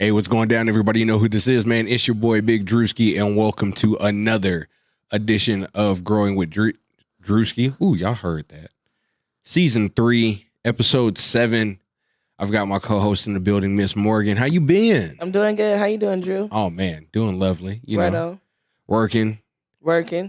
Hey, what's going down, everybody? You know who this is, man. It's your boy, Big Druski, and welcome to another edition of Growing with Druski. Ooh, y'all heard that. Season 3, episode 7. I've got my co-host in the building, Miss Morgan. How you been? I'm doing good. How you doing, Drew? Oh, man, doing lovely. You right know, on. working,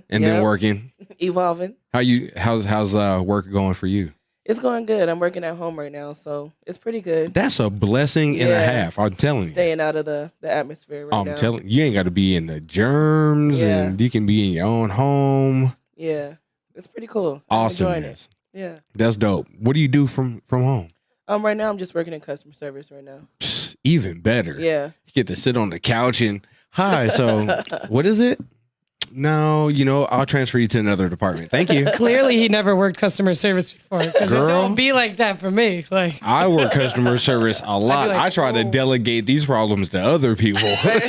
and then working. Evolving. How's work going for you? It's going good. I'm working at home right now, so it's pretty good. That's a blessing and a half. I'm telling you. Staying out of the atmosphere right now. I'm telling you, ain't got to be in the germs, and you can be in your own home. Yeah, it's pretty cool. Awesomeness. Yeah, that's dope. What do you do from home? Right now I'm just working in customer service right now. Even better. Yeah, you get to sit on the couch and hi. So, what is it? No, I'll transfer you to another department. Thank you. Clearly, he never worked customer service before because it don't be like that for me. Like I work customer service a lot. I try to delegate these problems to other people. Okay.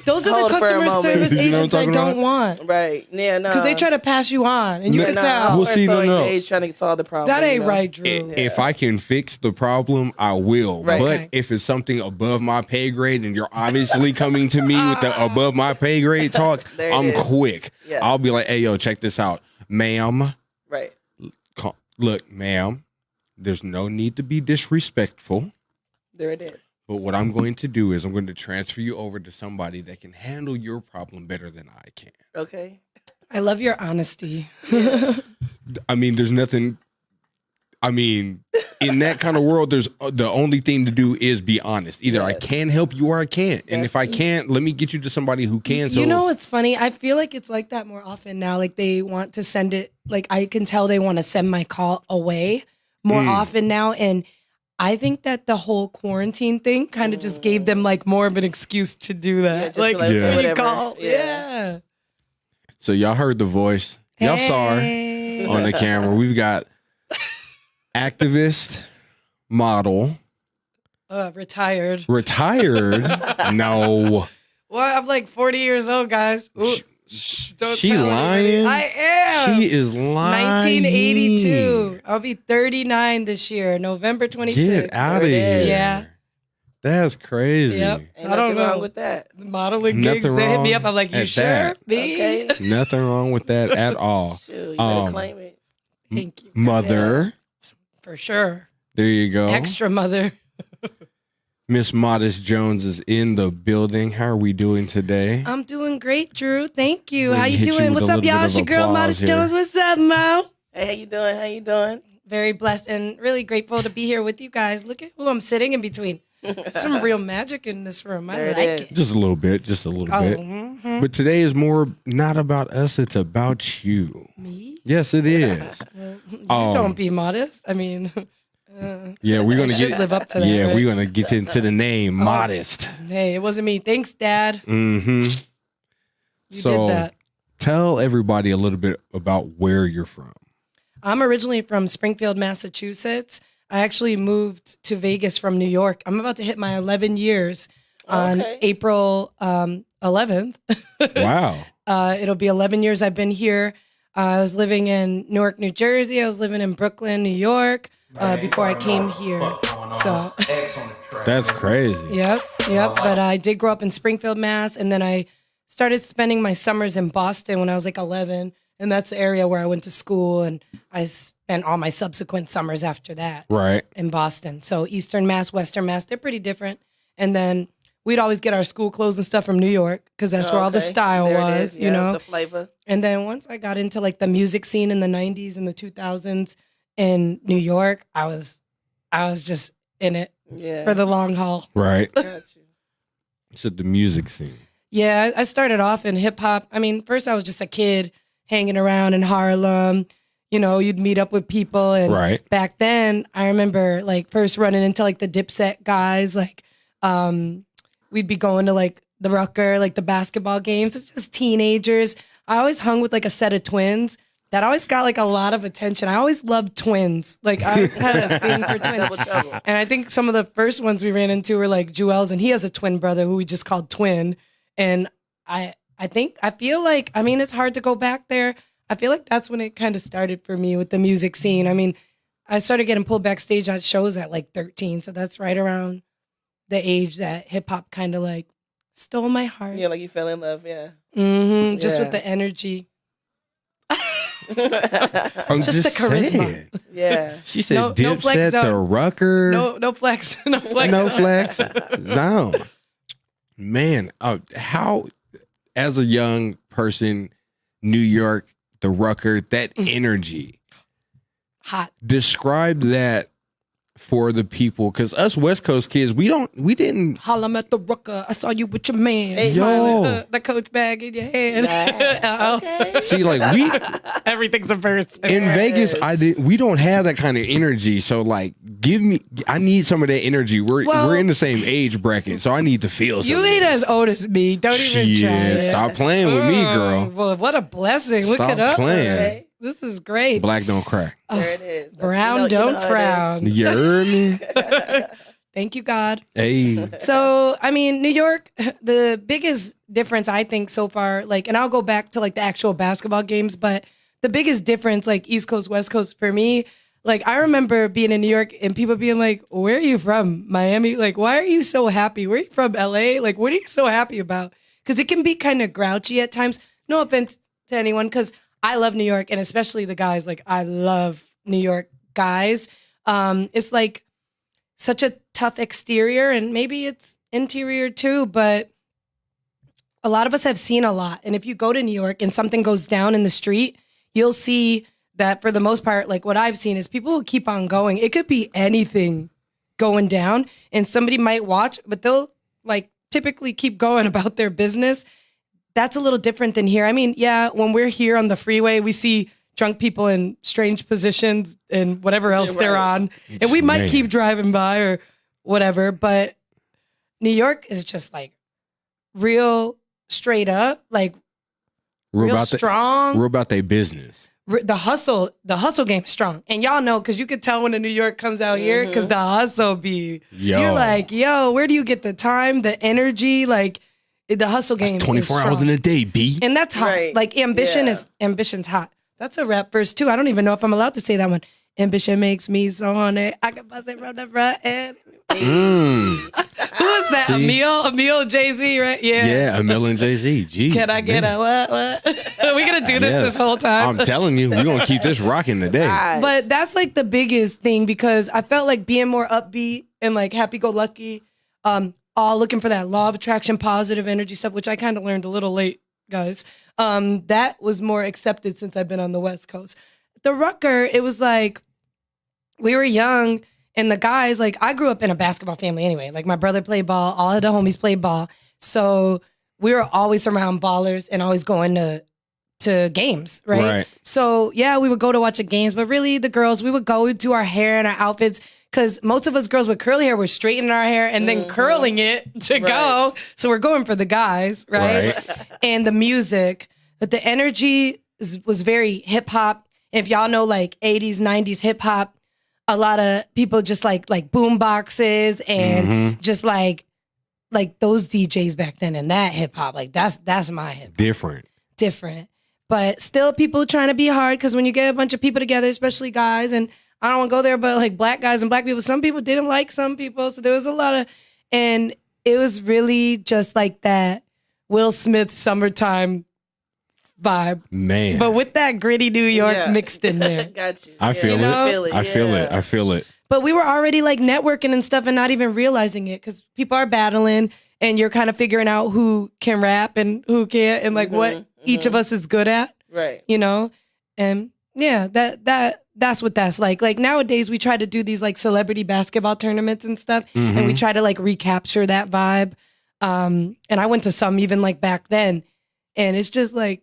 Those are the customer service agents I don't want. Right? Yeah, no. Because they try to pass you on, and you can tell. We'll see. No. Trying to solve the problem. That ain't right, Drew. If I can fix the problem, I will. Right. But if it's something above my pay grade, and you're obviously coming to me with the above my pay grade talk, I'm quick. Yeah. I'll be like, hey, yo, check this out. Ma'am. Right. Look, ma'am, there's no need to be disrespectful. There it is. But what I'm going to do is I'm going to transfer you over to somebody that can handle your problem better than I can. Okay. I love your honesty. I mean, there's nothing. I mean, in that kind of world, there's the only thing to do is be honest. Either I can help you or I can't. And if I can't, let me get you to somebody who can. So you know what's funny? I feel like it's like that more often now. Like they want to send it. Like I can tell they want to send my call away more often now. And I think that the whole quarantine thing kind of just gave them like more of an excuse to do that. Whatever. Call. Yeah. So y'all heard the voice. Y'all saw her on the camera. We've got activist, model. Retired. No. Well, I'm like 40 years old, guys. Ooh, she lying? I am. She is lying. 1982. I'll be 39 this year, November 26th. Get out of here. Yeah. That's crazy. Yep. Ain't nothing wrong with that. The modeling gigs, they hit me up. I'm like, you sure? Me? Okay. Nothing wrong with that at all. Shoot, you better claim it. Thank you. Mother. For sure. There you go. Extra mother. Miss Modest Jones is in the building. How are we doing today? I'm doing great, Drew. Thank you. How you hit you doing? with What's a up, little y'all? bit It's of your girl, applause Modest here. Jones. What's up, Mo? Hey, how you doing? How you doing? Very blessed and really grateful to be here with you guys. Look at who I'm sitting in between. Some real magic in this room. I like it. Just a little bit. Just a little bit. Mm-hmm. But today is more not about us. It's about you. Me? Yes, it is. You don't be modest. I mean... yeah, we're gonna should live up to that. Yeah, right? we're gonna get into the name, Modest. Hey, it wasn't me. Thanks, Dad. Mm-hmm. You did that. Tell everybody a little bit about where you're from. I'm originally from Springfield, Massachusetts. I actually moved to Vegas from New York. I'm about to hit my 11 years on April 11th. Wow. It'll be 11 years I've been here. I was living in Newark, New Jersey. I was living in Brooklyn, New York. Before I came here. So that's crazy. Yep. But I did grow up in Springfield, Mass. And then I started spending my summers in Boston when I was like 11. And that's the area where I went to school. And I spent all my subsequent summers after that. Right. In Boston. So Eastern Mass, Western Mass, they're pretty different. And then we'd always get our school clothes and stuff from New York because that's where all the style was, you know. The flavor. And then once I got into like the music scene in the 90s and the 2000s, in New York, I was just in it for the long haul. Right. Got you. It's at the music scene. Yeah, I started off in hip hop. I mean, first I was just a kid hanging around in Harlem. You know, you'd meet up with people. And back then, I remember like first running into like the Dipset guys. Like we'd be going to like the Rucker, like the basketball games. It's just teenagers. I always hung with like a set of twins. That always got like a lot of attention. I always loved twins. Like I always had a thing for twins. And I think some of the first ones we ran into were like Joel's, and he has a twin brother who we just called Twin. And I feel like, I mean, it's hard to go back there. I feel like that's when it kind of started for me with the music scene. I mean, I started getting pulled backstage on shows at like 13. So that's right around the age that hip hop kind of like stole my heart. Yeah, like you fell in love. Yeah. Just with the energy. I'm just the charisma. saying. Yeah. She said no flex Dipset, zone. the Rucker. No flex. No flex. No flex zone. Man, how, as a young person, New York, the Rucker, that energy. Hot. Describe that for the people, because us West Coast kids, we didn't. Holla at the Rucker. I saw you with your man. Hey, smiling, the Coach bag in your hand. Okay. See, like Everything's a verse. in Vegas, we don't have that kind of energy. So like, I need some of that energy. We're in the same age bracket, so I need to feel something. You ain't as old as me. Don't even try it. Stop playing with me, girl. Well, what a blessing. Look Stop it up. playing. Okay. This is great. Black don't crack. There it is. Brown don't frown. You heard me? Thank you, God. Hey. So, I mean, New York, the biggest difference I think so far, like, and I'll go back to like the actual basketball games, but the biggest difference, like East Coast, West Coast for me, like I remember being in New York and people being like, where are you from? Miami? Like, why are you so happy? Where are you from? LA? Like, what are you so happy about? Because it can be kind of grouchy at times. No offense to anyone, because I love New York, and especially the guys. Like, I love New York guys. It's like such a tough exterior, and maybe it's interior too, but a lot of us have seen a lot. And if you go to New York and something goes down in the street, you'll see that for the most part, like what I've seen is people will keep on going. It could be anything going down, and somebody might watch, but they'll like typically keep going about their business. That's a little different than here. I mean, yeah, when we're here on the freeway, we see drunk people in strange positions and whatever else they're on. And we might keep driving by or whatever. But New York is just like real straight up, like real strong. Real about their business. The hustle game's strong. And y'all know, because you could tell when the New York comes out here, because the hustle be, you're like, yo, where do you get the time, the energy? Like, the hustle game that's 24 hours in a day, B. And that's hot. Right. Like ambition's hot. That's a rap verse too. I don't even know if I'm allowed to say that one. Ambition makes me so horny. I can bust it from the front end. Who is that? See? Emil, Jay-Z, right? Yeah. Yeah, Emil and Jay-Z. Jeez, can I get a what? Are we going to do this whole time? I'm telling you, we're going to keep this rocking today. Nice. But that's like the biggest thing, because I felt like being more upbeat and like happy-go-lucky, all looking for that law of attraction, positive energy stuff, which I kind of learned a little late, guys. That was more accepted since I've been on the West Coast. The Rucker, it was like, we were young, and the guys, like, I grew up in a basketball family anyway. Like, my brother played ball, all of the homies played ball. So we were always around ballers and always going to games, right? So, yeah, we would go to watch the games, but really the girls, we would go do our hair and our outfits, because most of us girls with curly hair were straightening our hair and then curling it to go. So we're going for the guys, right? And the music, but the energy was very hip hop. If y'all know like 80s, 90s hip hop, a lot of people just like boom boxes and just like those DJs back then, and that hip hop, like that's my hip hop. Different. But still people trying to be hard, because when you get a bunch of people together, especially guys, and I don't want to go there, but like black guys and black people, some people didn't like some people. So there was a lot of, and it was really just like that Will Smith summertime vibe. Man. But with that gritty New York mixed in there. Got you. I feel it. I feel it. But we were already like networking and stuff and not even realizing it, because people are battling and you're kind of figuring out who can rap and who can't, and like what each of us is good at. Right. You know? And yeah, that's what that's like. Like nowadays we try to do these like celebrity basketball tournaments and stuff, and we try to like recapture that vibe. And I went to some even like back then, and it's just like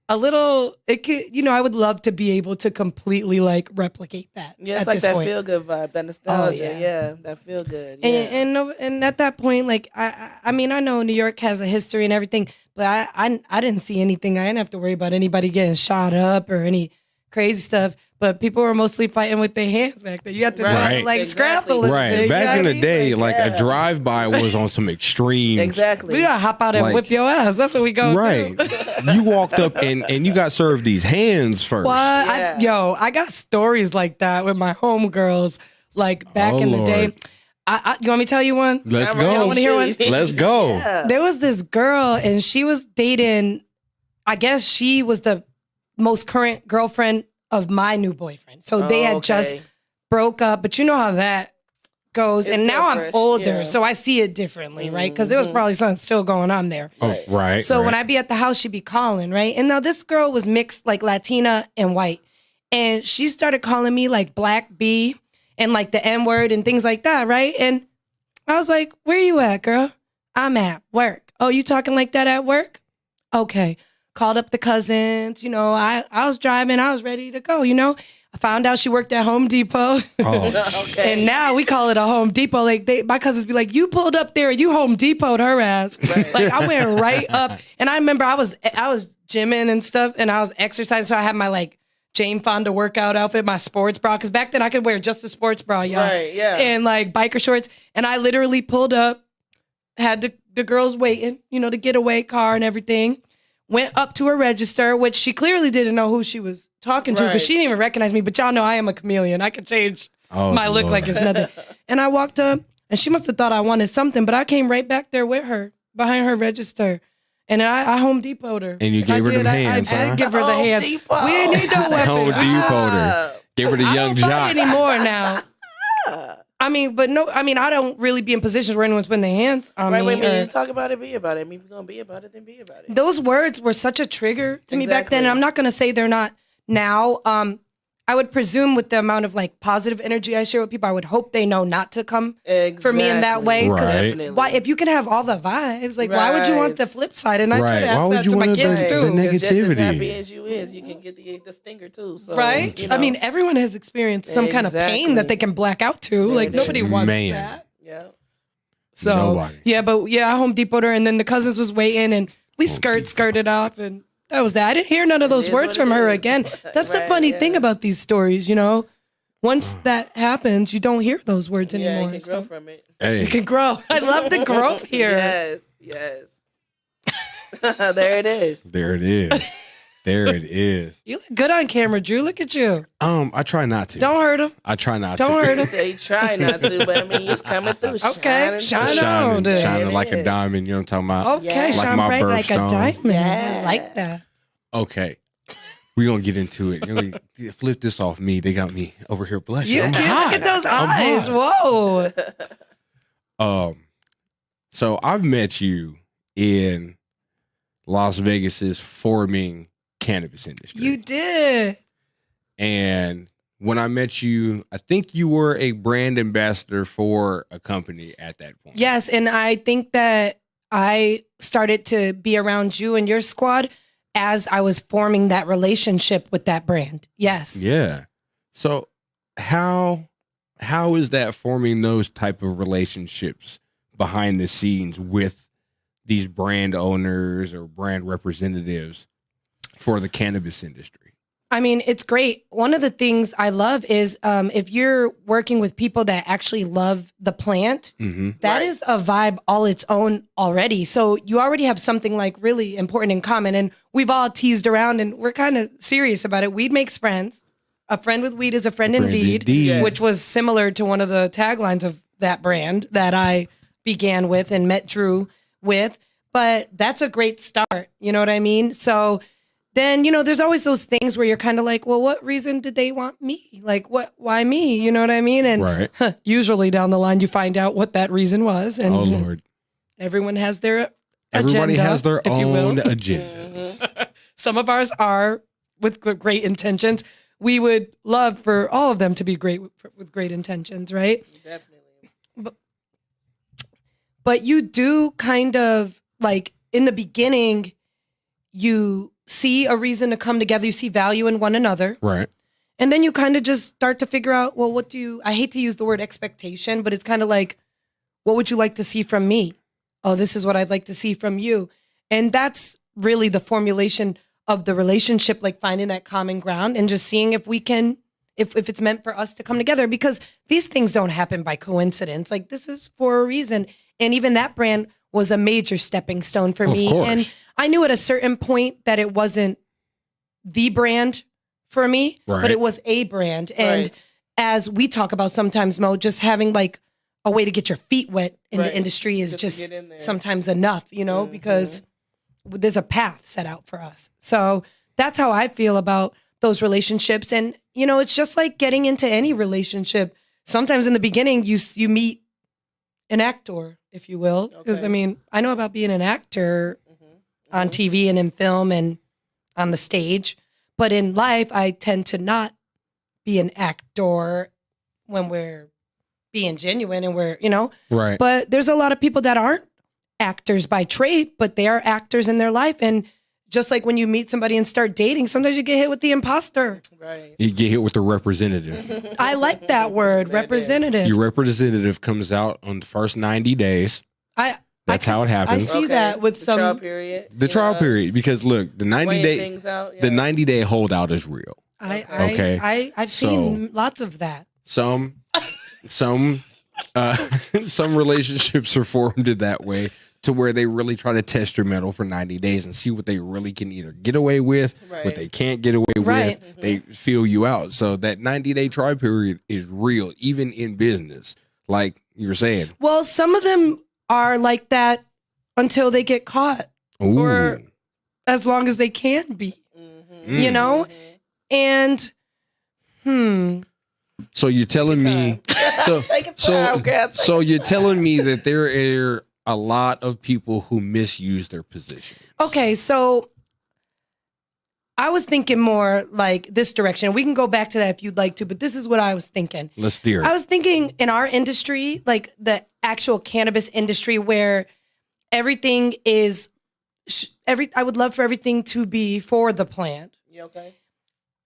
a little, it could, you know, I would love to be able to completely like replicate that. Yeah, it's like that feel good vibe, that nostalgia. Yeah, that feel good. Yeah. And at that point, like I mean, I know New York has a history and everything, but I didn't see anything. I didn't have to worry about anybody getting shot up or any crazy stuff. But people were mostly fighting with their hands back then. You had to scrapple a little bit. Back in the day, like a drive-by was on some extreme. Exactly. We gotta hop out and whip your ass. That's what we go do. You walked up and you got served these hands first. What? I got stories like that with my homegirls, like back in the day. You want me to tell you one? Let's You go. want to hear one? Let's go. Yeah. There was this girl, and she was dating, I guess she was the most current girlfriend of my new boyfriend. So they had just broke up, but you know how that goes. It's and now I'm fresh, older, so I see it differently, right? Because there was probably something still going on there. Oh, right. So when I be at the house, she'd be calling, right? And now this girl was mixed, like Latina and white. And she started calling me like Black B and like the N-word and things like that, right? And I was like, where you at, girl? I'm at work. Oh, you talking like that at work? Okay. Called up the cousins. You know, I was driving. I was ready to go, you know. I found out she worked at Home Depot. Oh. Okay. And now we call it a Home Depot. Like my cousins be like, you pulled up there, you Home Depot'd her ass. Right. Like I went right up. And I remember I was gymming and stuff, and I was exercising. So I had my like Jane Fonda workout outfit, my sports bra. Because back then I could wear just a sports bra, y'all. Right, yeah. And like biker shorts. And I literally pulled up, had the girls waiting, you know, the getaway car and everything. Went up to her register, which she clearly didn't know who she was talking to because she didn't even recognize me. But y'all know I am a chameleon. I can change my look like it's nothing. And I walked up, and she must have thought I wanted something, but I came right back there with her behind her register. And I Home Depot'd her. And you gave her them hands, I did give her the hands. Depot. We didn't need no Home weapons. Depot her. Give her the I young don't fight jock. anymore now. I mean, I don't really be in positions where anyone's putting their hands on Right, me. wait, or- you talk about it, be about it. I mean, if you're going to be about it, then be about it. Those words were such a trigger to me back then. And I'm not going to say they're not now. I would presume with the amount of like positive energy I share with people, I would hope they know not to come for me in that way. Because Right. why, if you can have all the vibes, like why would you want the flip side? And I try to Right. Why ask would that you to my want kids the too. negativity? Just as happy as you is, you can get the stinger too. So, Right? you know. I mean, everyone has experienced some kind of pain that they can black out to. Like it is. nobody wants Man. that. Yeah. So Nobody. I Home Depot'd her, and then the cousins was waiting, and we skirted off, and that was that. I didn't hear none of those is words what from it her is. again. That's the Right, funny yeah. thing about these stories, you know. Once that happens, you don't hear those words Yeah, anymore. you can grow from it. Hey. You can grow. I love the growth here. Yes. There it is. There it is. There it is. You look good on camera, Drew. Look at you. I try not to. Don't hurt him. I try not to. Don't hurt him. So you try not to, but I mean, it's coming through. Okay, shine on. Shining, shining It like a is. diamond. You know what I'm talking about? Okay, Like shine my bright like a birthstone. diamond. Yeah. I like that. Okay. We're going to get into it. You know, flip this off me. They got me over here blushing. You I'm can't hot. look at those I'm eyes. hot. Whoa. So I've met you in Las Vegas's forming cannabis industry. You did. And when I met you, I think you were a brand ambassador for a company at that point. Yes, and I think that I started to be around you and your squad as I was forming that relationship with that brand. Yes. Yeah. So how is that forming those type of relationships behind the scenes with these brand owners or brand representatives for the cannabis industry? I mean, it's great. One of the things I love is if you're working with people that actually love the plant, that Right. is a vibe all its own already. So you already have something like really important in common. And we've all teased around and we're kind of serious about it. Weed makes friends. A friend with weed is a friend indeed, Yes. which was similar to one of the taglines of that brand that I began with and met Drew with. But that's a great start. You know what I mean? So then, you know, there's always those things where you're kind of like, well, what reason did they want me? Like, why me? You know what I mean? And Right. usually down the line, you find out what that reason was. And Oh, Lord. everyone has their Everybody agenda, has their if you will. own agendas. Some of ours are with great intentions. We would love for all of them to be great with great intentions, right? Definitely. But you do kind of like in the beginning, you see a reason to come together. You see value in one another. Right. And then you kind of just start to figure out, well, I hate to use the word expectation, but it's kind of like, what would you like to see from me? Oh, this is what I'd like to see from you. And that's really the formulation of the relationship, like finding that common ground and just seeing if we can, if it's meant for us to come together, because these things don't happen by coincidence. Like this is for a reason. And even that brand was a major stepping stone for me. course. And I knew at a certain point that it wasn't the brand for me, Right. but it was a brand. And Right. as we talk about sometimes, Mo, just having like a way to get your feet wet in the industry is just sometimes enough, because there's a path set out for us. So that's how I feel about those relationships. And, it's just like getting into any relationship. Sometimes in the beginning, you meet an actor, if you will. Because, I know about being an actor on TV and in film and on the stage. But in life, I tend to not be an actor when we're being genuine and we're, Right. But there's a lot of people that aren't actors by trade, but they are actors in their life. And just like when you meet somebody and start dating, sometimes you get hit with the imposter. Right. You get hit with the representative. I like that word, representative. Your representative comes out on the first 90 days. That's how it happens. I see that with the some trial period. The trial period, because look, the 90-day holdout is real. I've seen lots of that. Some relationships are formed in that way, to where they really try to test your mettle for 90 days and see what they really can either get away with, what they can't get away with. They feel you out. So that 90-day trial period is real, even in business, like you were saying. Well, some of them are like that until they get caught. Ooh. Or as long as they can be, And, So you're telling me, so you're telling me that there are a lot of people who misuse their positions. Okay, so I was thinking more like this direction. We can go back to that if you'd like to, but this is what I was thinking. Let's steer it. I was thinking in our industry, like the actual cannabis industry, where everything is, I would love for everything to be for the plant. You okay?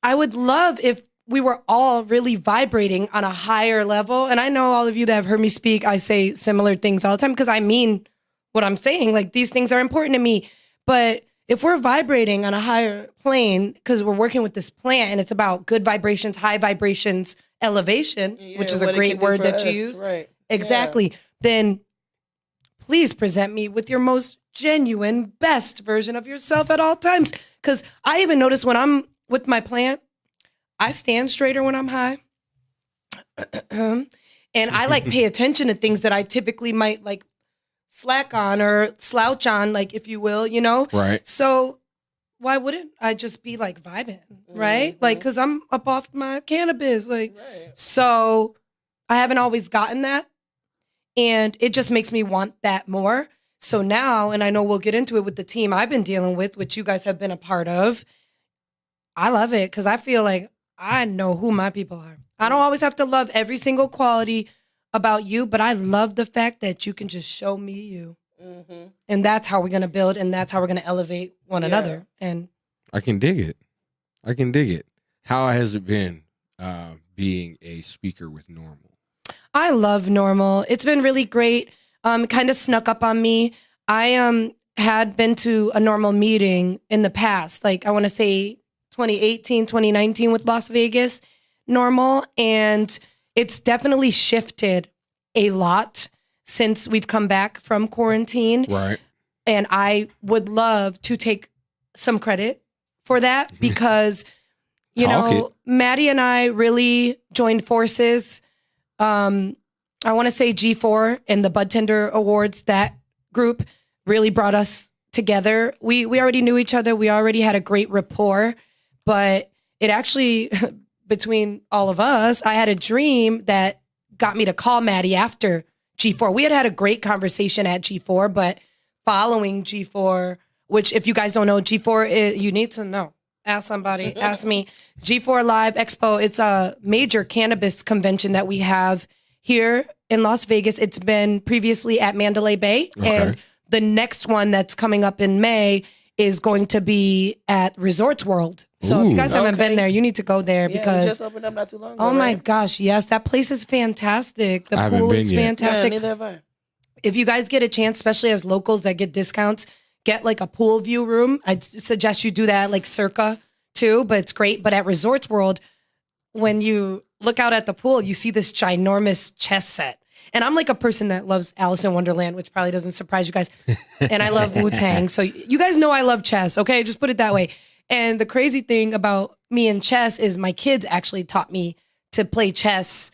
I would love if we were all really vibrating on a higher level. And I know all of you that have heard me speak, I say similar things all the time because I mean what I'm saying. Like, these things are important to me. But if we're vibrating on a higher plane, because we're working with this plant and it's about good vibrations, high vibrations, elevation, which is a great word that you use. Right. Exactly. Then please present me with your most genuine, best version of yourself at all times. Because I even notice when I'm with my plant, I stand straighter when I'm high. And I pay attention to things that I typically might slack on or slouch on, if you will, Right. So why wouldn't I just be vibing, right? Because I'm up off my cannabis. So I haven't always gotten that. And it just makes me want that more. So now, and I know we'll get into it with the team I've been dealing with, which you guys have been a part of. I love it because I feel like I know who my people are. I don't always have to love every single quality about you, but I love the fact that you can just show me you. Mm-hmm. And that's how we're going to build, and that's how we're going to elevate one another. And I can dig it. How has it been being a speaker with Normal? I love Normal. It's been really great. It kind of snuck up on me. I had been to a Normal meeting in the past, I want to say 2018, 2019 with Las Vegas Normal. And it's definitely shifted a lot since we've come back from quarantine. Right. And I would love to take some credit for that because, Maddie and I really joined forces. I want to say G4 and the Bud Tender Awards, that group really brought us together. We already knew each other. We already had a great rapport. But it actually, between all of us, I had a dream that got me to call Maddie after G4. We had a great conversation at G4, but following G4, which if you guys don't know, G4 is, you need to know. Ask somebody, ask me. G4 Live Expo, it's a major cannabis convention that we have here in Las Vegas. It's been previously at Mandalay Bay. Okay. And the next one that's coming up in May is going to be at Resorts World. So if you guys haven't been there, you need to go there because it just opened up not too long ago. Oh my gosh, yes, that place is fantastic. The pool is fantastic. Yeah, neither have I. If you guys get a chance, especially as locals that get discounts, get a pool view room. I'd suggest you do that at Circa too, but it's great. But at Resorts World, when you look out at the pool, you see this ginormous chess set. And I'm a person that loves Alice in Wonderland, which probably doesn't surprise you guys. And I love Wu-Tang. So you guys know I love chess, okay? Just put it that way. And the crazy thing about me and chess is my kids actually taught me to play chess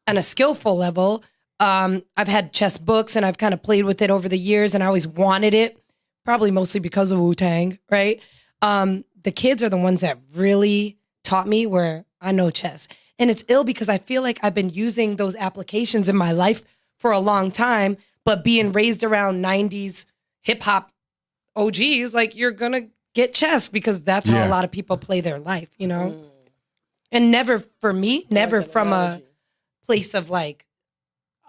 on a skillful level. I've had chess books and I've kind of played with it over the years and I always wanted it, probably mostly because of Wu-Tang, right? The kids are the ones that really taught me where I know chess. And it's ill because I feel like I've been using those applications in my life for a long time, but being raised around 90s hip hop OGs, like you're going to get chess because that's how a lot of people play their life, you know? And never for me, never from a place of like,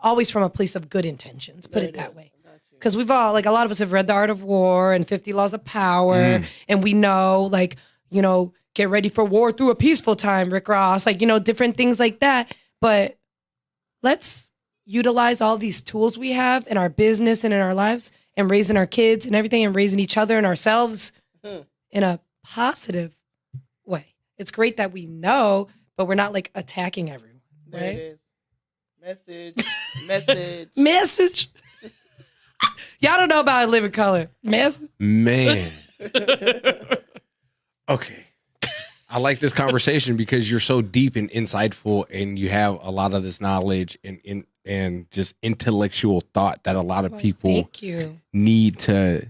always from a place of good intentions, put it that way. Because we've all, like a lot of us have read The Art of War and 50 Laws of Power. And we know like, you know, get ready for war through a peaceful time, Rick Ross, like, you know, different things like that. But let's utilize all these tools we have in our business and in our lives and raising our kids and everything and raising each other and ourselves in a positive way. It's great that we know, but we're not like attacking everyone. Right? There it is. Message. Message. Y'all don't know about I Live in Color. Message. Man. Okay. I like this conversation because you're so deep and insightful and you have a lot of this knowledge and just intellectual thought that a lot of people need to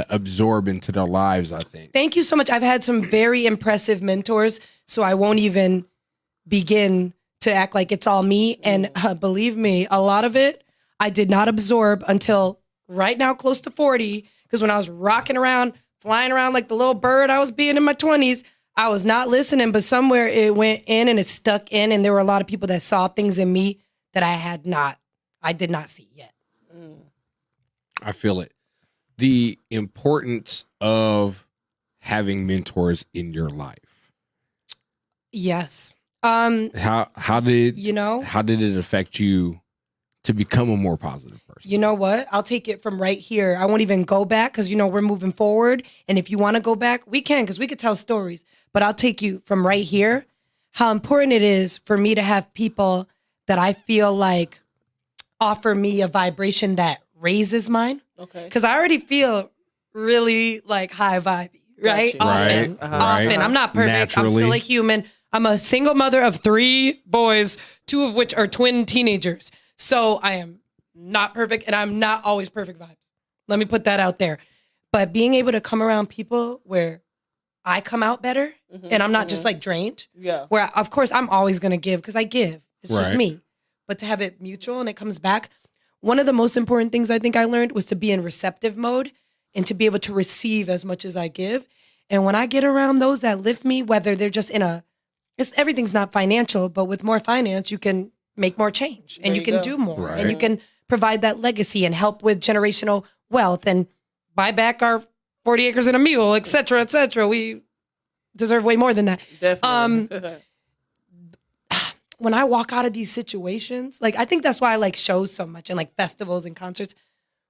absorb into their lives, I think. Thank you so much. I've had some very impressive mentors, so I won't even begin to act like it's all me. And believe me, a lot of it I did not absorb until right now, close to 40, because when I was rocking around, flying around like the little bird I was being in my 20s, I was not listening, but somewhere it went in and it stuck in. And there were a lot of people that saw things in me that I did not see yet. I feel it. The importance of having mentors in your life. Yes. How did it affect you to become a more positive person? You know what? I'll take it from right here. I won't even go back because, you know, we're moving forward. And if you want to go back, we can because we could tell stories. But I'll take you from right here, how important it is for me to have people that I feel like offer me a vibration that raises mine. Okay. Because I already feel really like high vibey, right? Often. I'm not perfect. Naturally. I'm still a human. I'm a single mother of 3 boys, 2 of which are twin teenagers. So I am not perfect and I'm not always perfect vibes. Let me put that out there. But being able to come around people where I come out better and I'm not just like drained. Yeah. Where of course I'm always going to give because I give. It's just me. But to have it mutual and it comes back. One of the most important things I think I learned was to be in receptive mode and to be able to receive as much as I give. And when I get around those that lift me, whether they're just everything's not financial, but with more finance, you can make more change and you can do more and you can provide that legacy and help with generational wealth and buy back our 40 acres and a mule, et cetera, et cetera. We deserve way more than that. Definitely. When I walk out of these situations, like I think that's why I like shows so much and like festivals and concerts.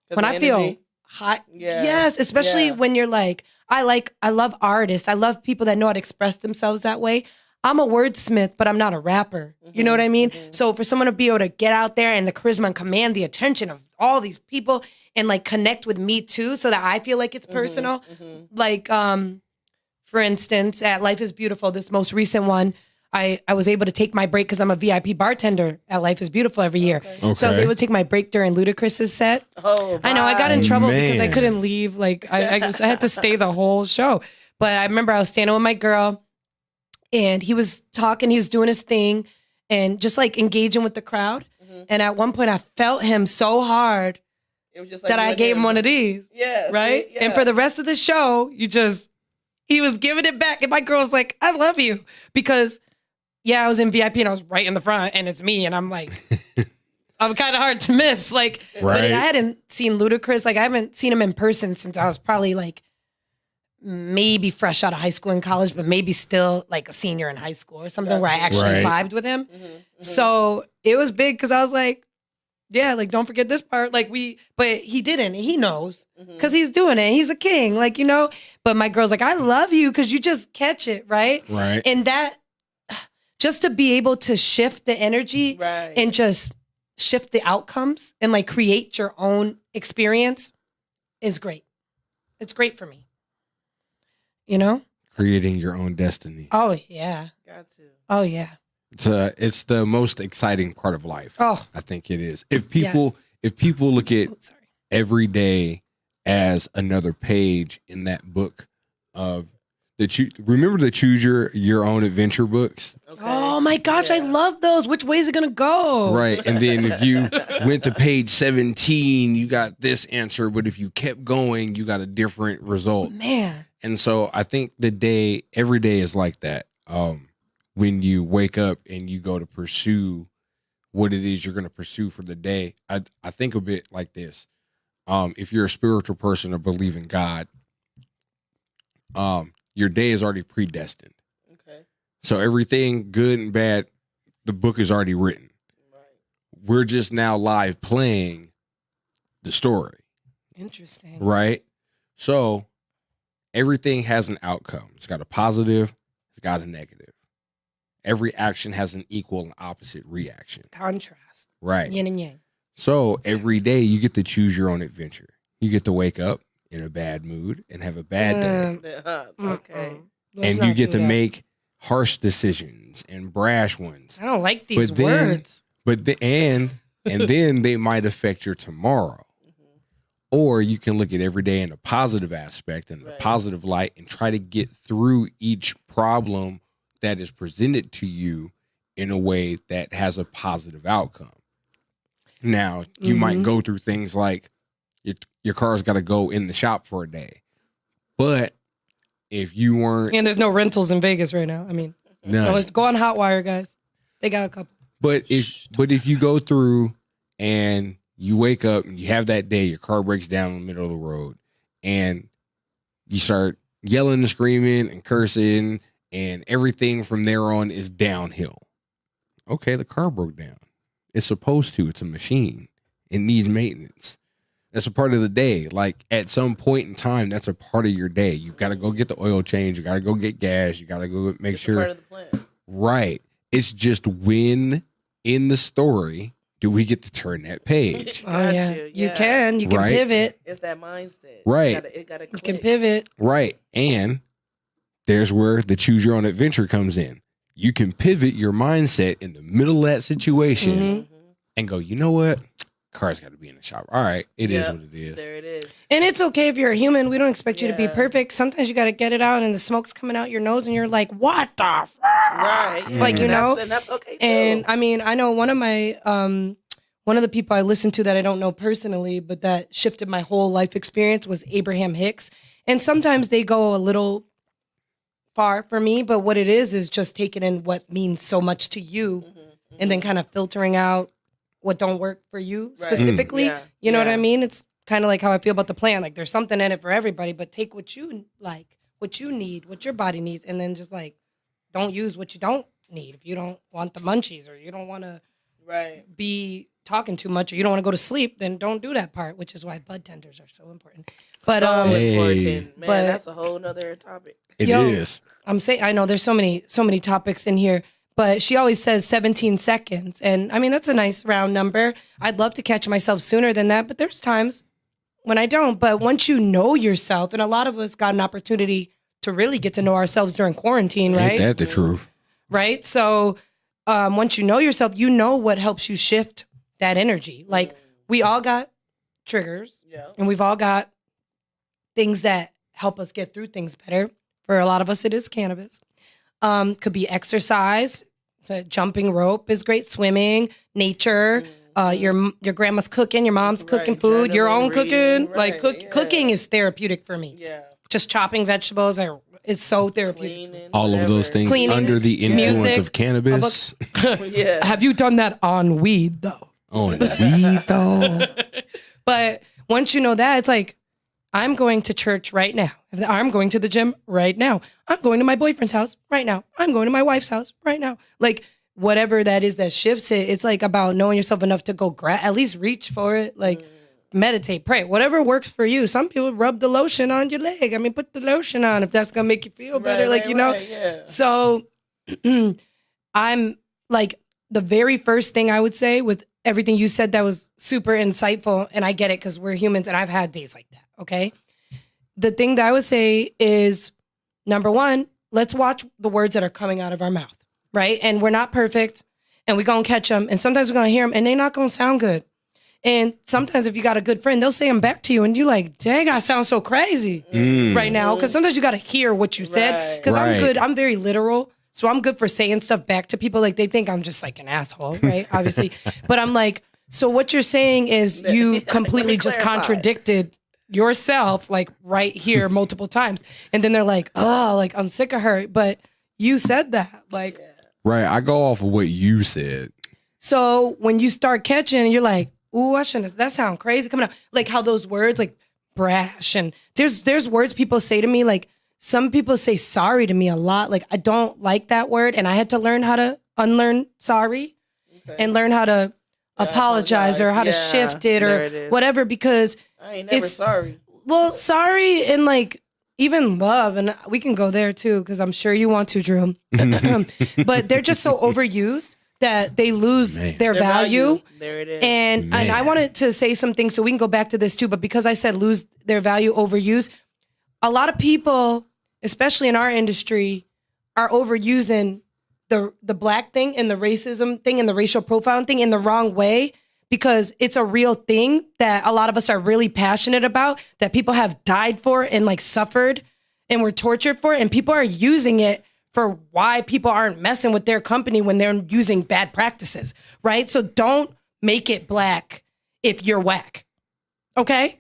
When I feel hot, yes, especially when you're like, I love artists. I love people that know how to express themselves that way. I'm a wordsmith, but I'm not a rapper. You know what I mean? So for someone to be able to get out there and the charisma and command the attention of all these people and like connect with me too, so that I feel like it's personal. Like, for instance, at Life is Beautiful, this most recent one, I was able to take my break because I'm a VIP bartender at Life is Beautiful every year. Okay. So I was able to take my break during Ludacris's set. Oh, I know I got in trouble because I couldn't leave. Like I had to stay the whole show. But I remember I was standing with my girl and he was talking, he was doing his thing and just like engaging with the crowd. And at one point I felt him so hard it was just like that I gave him one of these. Yeah. Right? Yeah. And for the rest of the show, he was giving it back. And my girl was like, I love you. Because I was in VIP and I was right in the front and it's me. And I'm like, I'm kind of hard to miss. Like, but I hadn't seen Ludacris. Like I haven't seen him in person since I was probably like maybe fresh out of high school and college, but maybe still like a senior in high school or something where I actually vibed with him. So it was big because I was like, like don't forget this part. Like but he didn't. He knows because he's doing it. He's a king, like, you know. But my girl's like, I love you because you just catch it, right? Right. And that, just to be able to shift the energy and just shift the outcomes and like create your own experience is great. It's great for me. You know? Creating your own destiny. Oh, yeah. Got to. Oh, yeah. It's the most exciting part of life. Oh, I think it is. If people look at every day as another page in that book of remember the choose your own adventure books? Okay. Oh my gosh, I love those. Which way is it gonna go? Right. And then if you went to page 17, you got this answer, but if you kept going, you got a different result. Man. And so I think every day is like that. When you wake up and you go to pursue what it is you're going to pursue for the day, I think a bit like this. If you're a spiritual person or believe in God, your day is already predestined. Okay. So everything good and bad, the book is already written. Right. We're just now live playing the story. Interesting. Right? So everything has an outcome. It's got a positive, it's got a negative. Every action has an equal and opposite reaction. Contrast. Right. Yin and yang. So every day you get to choose your own adventure. You get to wake up in a bad mood and have a bad day. Okay. And you get to make harsh decisions and brash ones. I don't like these words. And then they might affect your tomorrow. Or you can look at every day in a positive aspect and a positive light and try to get through each problem that is presented to you in a way that has a positive outcome. Now, you might go through things like your car's got to go in the shop for a day. But if you weren't... And there's no rentals in Vegas right now. I mean, go on Hotwire, guys. They got a couple. But if you go through and you wake up and you have that day, your car breaks down in the middle of the road and you start yelling and screaming and cursing and everything from there on is downhill. Okay, the car broke down. It's supposed to. It's a machine. It needs maintenance. That's a part of the day. Like at some point in time, that's a part of your day. You've got to go get the oil change. You got to go get gas. You got to go make sure. Part of the plan. Right. It's just when in the story do we get to turn that page? You can pivot. It's that mindset. Right. You can pivot. Right. And there's where the choose your own adventure comes in. You can pivot your mindset in the middle of that situation and go, you know what? Car's got to be in the shop. All right. It is what it is. There it is. And it's okay if you're a human. We don't expect you to be perfect. Sometimes you got to get it out and the smoke's coming out your nose and you're like, what the fuck? Right. Yeah. Like, and that's okay too. And I mean, I know one of the people I listened to that I don't know personally, but that shifted my whole life experience was Abraham Hicks. And sometimes they go a little far for me, but what it is just taking in what means so much to you and then kind of filtering out what don't work for you specifically. You know what I mean? It's kind of like how I feel about the plan. Like there's something in it for everybody, but take what you like, what you need, what your body needs, and then just like don't use what you don't need. If you don't want the munchies or you don't want to be talking too much or you don't want to go to sleep, then don't do that part, which is why bud tenders are so important. But important. Man, that's a whole nother topic. It is. I'm saying, I know there's so many topics in here, but she always says 17 seconds. And I mean, that's a nice round number. I'd love to catch myself sooner than that, but there's times when I don't. But once you know yourself, and a lot of us got an opportunity to really get to know ourselves during quarantine, right? Ain't that the truth? Right? So once you know yourself, you know what helps you shift that energy. Like we all got triggers and we've all got things that help us get through things better. For a lot of us, it is cannabis. Could be exercise. Jumping rope is great. Swimming, nature. Your grandma's cooking. Your mom's cooking food. Your own cooking. Cooking is therapeutic for me. Yeah. Just chopping vegetables is so therapeutic. Cleaning, all of those things under the influence of cannabis. Have you done that on weed though? On weed though. But once you know that, it's like, I'm going to church right now. I'm going to the gym right now. I'm going to my boyfriend's house right now. I'm going to my wife's house right now. Like whatever that is that shifts it, it's like about knowing yourself enough to go at least reach for it. Like meditate, pray, whatever works for you. Some people rub the lotion on your leg. I mean, put the lotion on if that's going to make you feel better. Yeah. So I'm like the very first thing I would say with everything you said that was super insightful. And I get it because we're humans and I've had days like that. Okay. The thing that I would say is number one, let's watch the words that are coming out of our mouth. right? And we're not perfect, and we're going to catch them, and sometimes we're going to hear them, and they're not going to sound good. And sometimes if you got a good friend, they'll say them back to you, and you're like, dang, I sound so crazy right now. Because sometimes you got to hear what you said. Because I'm very literal. So I'm good for saying stuff back to people. Like, they think I'm just like an asshole, right? Obviously. But I'm like, so what you're saying is you completely just contradicted yourself, like right here multiple times. And then they're like, oh, like I'm sick of her. But you said that. Like, right. I go off of what you said. So when you start catching, you're like, ooh, I shouldn't. That sound crazy coming out. Like how those words, like brash, and there's words people say to me. Like some people say sorry to me a lot. Like I don't like that word, and I had to learn how to unlearn sorry, and learn how to apologize or how to shift it or whatever. Because I ain't never sorry. Well, sorry and like even love, and we can go there too because I'm sure you want to, Drew. But they're just so overused that they lose their value. There it is. And I wanted to say something so we can go back to this too, but because I said lose their value, overuse, a lot of people, especially in our industry, are overusing the black thing and the racism thing and the racial profiling thing in the wrong way because it's a real thing that a lot of us are really passionate about, that people have died for and like suffered and were tortured for, and people are using it for why people aren't messing with their company when they're using bad practices, right? So don't make it black if you're whack, okay?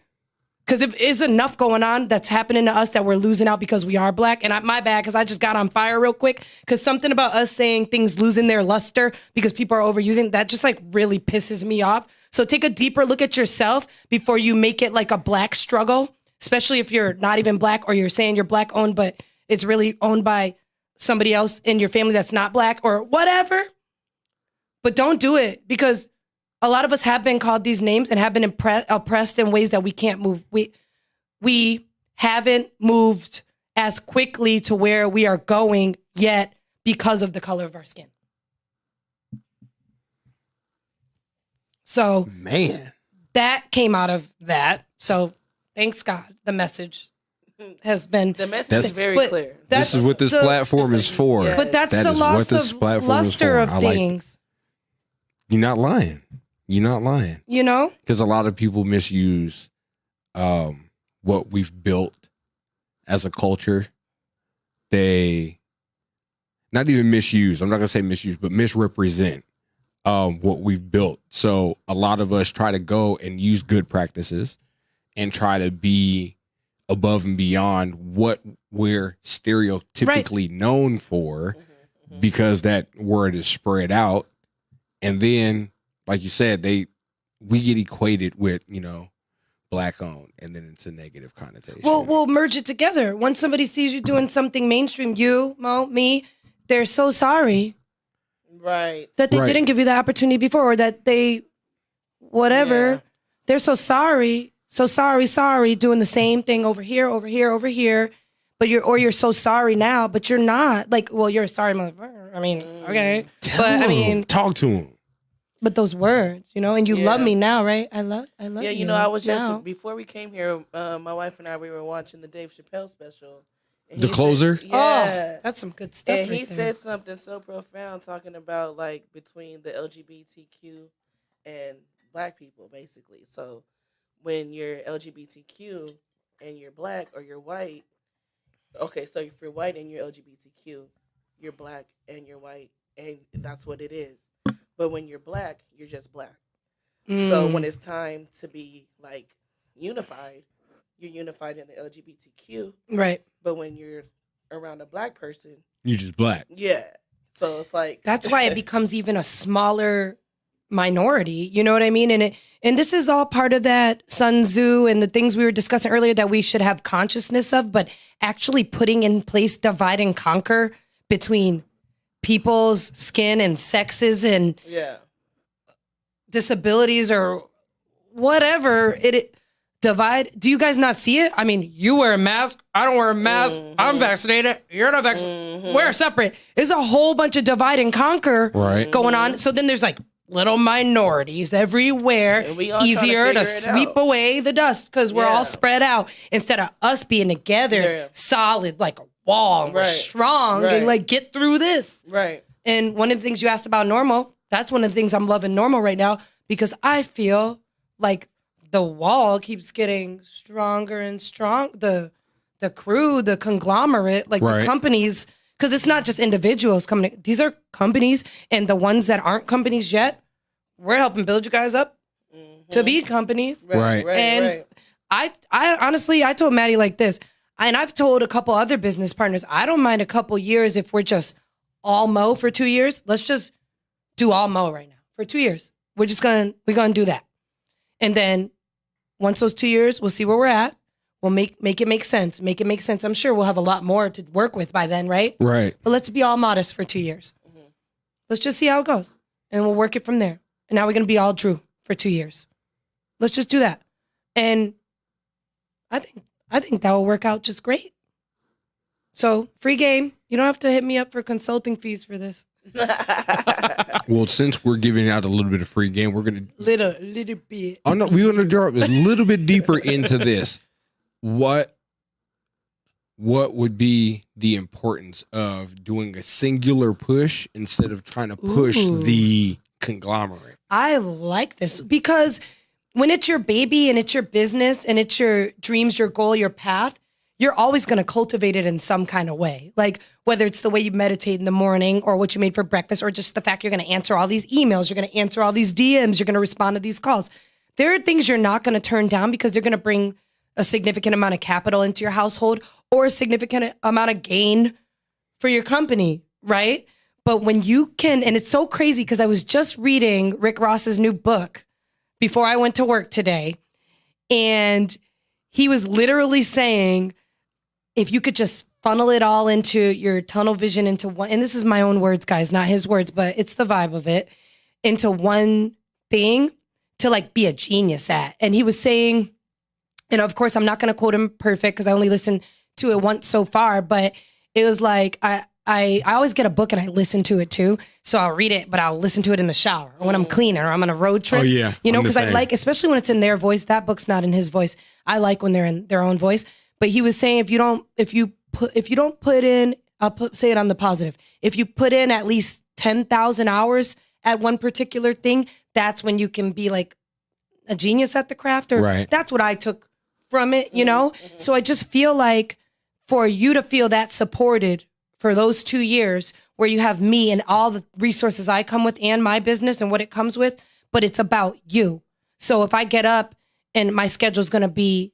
Because if it's enough going on that's happening to us that we're losing out because we are black, and my bad, because I just got on fire real quick, because something about us saying things losing their luster because people are overusing, that just like really pisses me off. So take a deeper look at yourself before you make it like a black struggle, especially if you're not even black or you're saying you're black owned, but it's really owned by somebody else in your family that's not black or whatever. But don't do it because a lot of us have been called these names and have been oppressed in ways that we can't move. We haven't moved as quickly to where we are going yet because of the color of our skin. So, man, that came out of that. So thanks God, the message has been. The message is very clear. This is what this platform is for. Yes. But that's the loss of luster of things. You're not lying. You're not lying. You know? Because a lot of people misuse what we've built as a culture. They not even misuse. I'm not going to say misuse, but misrepresent what we've built. So a lot of us try to go and use good practices and try to be above and beyond what we're stereotypically known for because that word is spread out. And then, like you said, we get equated with, black owned, and then it's a negative connotation. Well, we'll merge it together. Once somebody sees you doing something mainstream, you, Mo, me, they're so sorry. Right. That they didn't give you the opportunity before, or that they, whatever. Yeah. They're so sorry, doing the same thing over here. But you're so sorry now, but you're not. Like, well, you're sorry, motherfucker. I mean, okay. Talk to him. But those words, and you love me now, right? I love you. Yeah, I was just, before we came here, my wife and I, we were watching the Dave Chappelle special. The Closer? Yeah. Oh, that's some good stuff. And he said something so profound talking about like between the LGBTQ and black people, basically. So when you're LGBTQ and you're black or you're white, okay, so if you're white and you're LGBTQ, you're black and you're white, and that's what it is. But when you're black, you're just black. So when it's time to be like unified, you're unified in the LGBTQ. Right. But when you're around a black person, you're just black. Yeah. So it's like that's why it becomes even a smaller minority. You know what I mean? And this is all part of that Sun Tzu and the things we were discussing earlier that we should have consciousness of, but actually putting in place divide and conquer between people's skin and sexes and disabilities or whatever it divide. Do you guys not see it? I mean, you wear a mask. I don't wear a mask. I'm vaccinated. You're not vaccinated. We're separate. There's a whole bunch of divide and conquer going on. So then there's like little minorities everywhere. Easier to sweep away the dust because we're all spread out instead of us being together, solid like a wall. And we're strong and like get through this. Right. And one of the things you asked about NORML, that's one of the things I'm loving NORML right now, because I feel like the wall keeps getting stronger and strong. The crew, the conglomerate, like the companies, because it's not just individuals coming. These are companies, and the ones that aren't companies yet, we're helping build you guys up to be companies. Right. And I honestly, I told Maddie like this, and I've told a couple other business partners, I don't mind a couple years if we're just all Mo for 2 years. Let's just do all Mo right now for 2 years. We're gonna do that. And then once those 2 years, we'll see where we're at. We'll make it make sense. Make it make sense. I'm sure we'll have a lot more to work with by then, right? Right. But let's be all modest for 2 years. Let's just see how it goes. And we'll work it from there. And now we're gonna be all Drew for 2 years. Let's just do that. And I think that will work out just great. So free game. You don't have to hit me up for consulting fees for this. Well, since we're giving out a little bit of free game, we're gonna little bit. Oh no, we're gonna drop a little bit deeper into this. What would be the importance of doing a singular push instead of trying to push the conglomerate? I like this because when it's your baby and it's your business and it's your dreams, your goal, your path, you're always going to cultivate it in some kind of way. Like whether it's the way you meditate in the morning or what you made for breakfast or just the fact you're going to answer all these emails, you're going to answer all these DMs, you're going to respond to these calls. There are things you're not going to turn down because they're going to bring a significant amount of capital into your household or a significant amount of gain for your company, right? But when you can, and it's so crazy because I was just reading Rick Ross's new book before I went to work today, and he was literally saying, if you could just funnel it all into your tunnel vision into one, and this is my own words, guys, not his words, but it's the vibe of it, into one thing to like be a genius at. And he was saying, and of course, I'm not going to quote him perfect because I only listened to it once so far, but it was like, I always get a book and I listen to it too. So I'll read it, but I'll listen to it in the shower or when I'm cleaning or I'm on a road trip. Oh yeah. You know, because I like, especially when it's in their voice, that book's not in his voice. I like when they're in their own voice. But he was saying, if you don't put in, say it on the positive. If you put in at least 10,000 hours at one particular thing, that's when you can be like a genius at the craft. Or that's what I took from it, you know? So I just feel like for you to feel that supported for those 2 years where you have me and all the resources I come with and my business and what it comes with, but it's about you. So if I get up and my schedule's going to be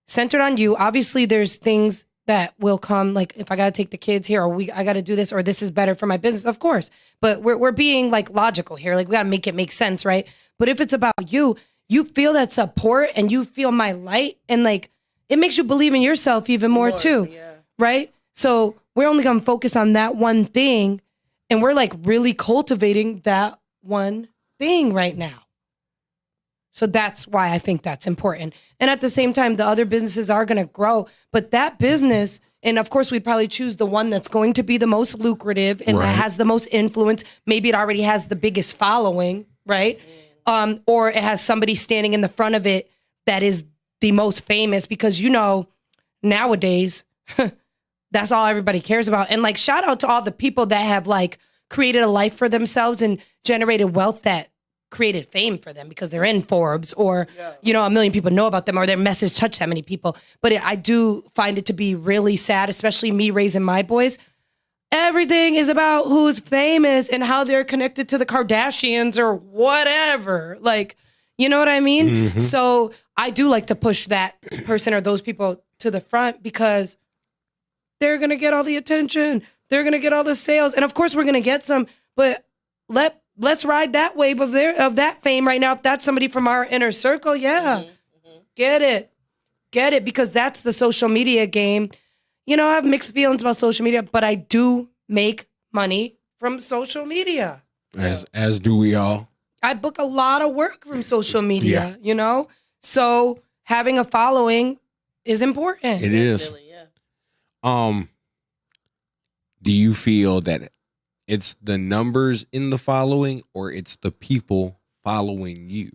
centered on you, obviously there's things that will come, like if I got to take the kids here or I got to do this or this is better for my business, of course. But we're being like logical here. Like we got to make it make sense, right? But if it's about you, you feel that support and you feel my light and like it makes you believe in yourself even more too, right? So we're only going to focus on that one thing and we're like really cultivating that one thing right now. So that's why I think that's important. And at the same time, the other businesses are going to grow, but that business, and of course we'd probably choose the one that's going to be the most lucrative and that has the most influence. Maybe it already has the biggest following, right? Or it has somebody standing in the front of it that is the most famous because, you know, nowadays, that's all everybody cares about. And like, shout out to all the people that have like created a life for themselves and generated wealth that created fame for them because they're in Forbes or, you know, a million people know about them or their message touched that many people. But I do find it to be really sad, especially me raising my boys. Everything is about who's famous and how they're connected to the Kardashians or whatever. Like, you know what I mean? Mm-hmm. So I do like to push that person or those people to the front because they're going to get all the attention. They're going to get all the sales. And of course we're going to get some, but let's ride that wave of that fame right now. If that's somebody from our inner circle, get it because that's the social media game. You know, I have mixed feelings about social media, but I do make money from social media. As do we all. I book a lot of work from social media, you know? So having a following is important. It is. Do you feel that it's the numbers in the following or it's the people following you?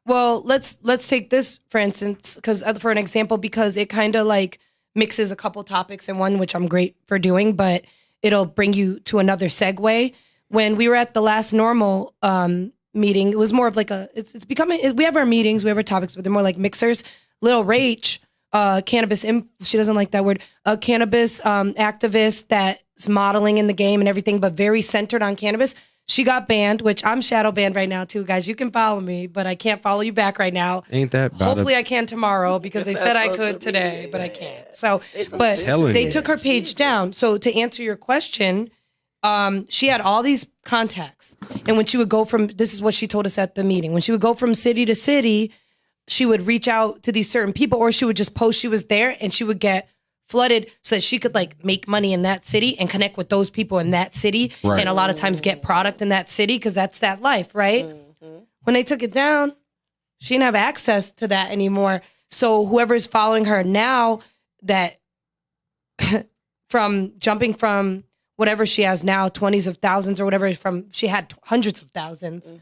Well, let's take this for instance, for an example, because it kind of like mixes a couple topics in one, which I'm great for doing. But it'll bring you to another segue. When we were at the last normal meeting, it was more of like it's becoming, we have our meetings, we have our topics, but they're more like mixers. Lil Rach, cannabis, she doesn't like that word, a cannabis activist that's modeling in the game and everything, but very centered on cannabis. She got banned, which I'm shadow banned right now too, guys. You can follow me, but I can't follow you back right now. Ain't that bad? Hopefully I can tomorrow because they said I could today, but I can't. So, but they took her page down. So to answer your question, she had all these contacts. And when she would go from, this is what she told us at the meeting, when she would go from city to city, she would reach out to these certain people, or she would just post she was there, and she would get flooded so that she could like make money in that city and connect with those people in that city. Right. And a lot of times get product in that city because that's that life, right? Mm-hmm. When they took it down, she didn't have access to that anymore. So whoever's following her now, that from jumping from whatever she has now, 20s of thousands or whatever, from she had hundreds of thousands,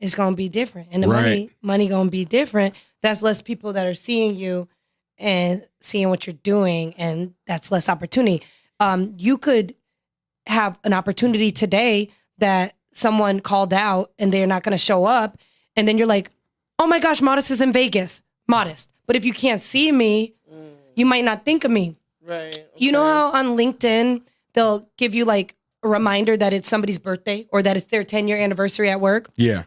it's going to be different. And the money going to be different. That's less people that are seeing you and seeing what you're doing, and that's less opportunity. You could have an opportunity today that someone called out and they're not going to show up, and then you're like, oh my gosh, Modest is in Vegas. Modest. But if you can't see me, you might not think of me. Right. Okay. You know how on LinkedIn, they'll give you like a reminder that it's somebody's birthday or that it's their 10-year anniversary at work? Yeah.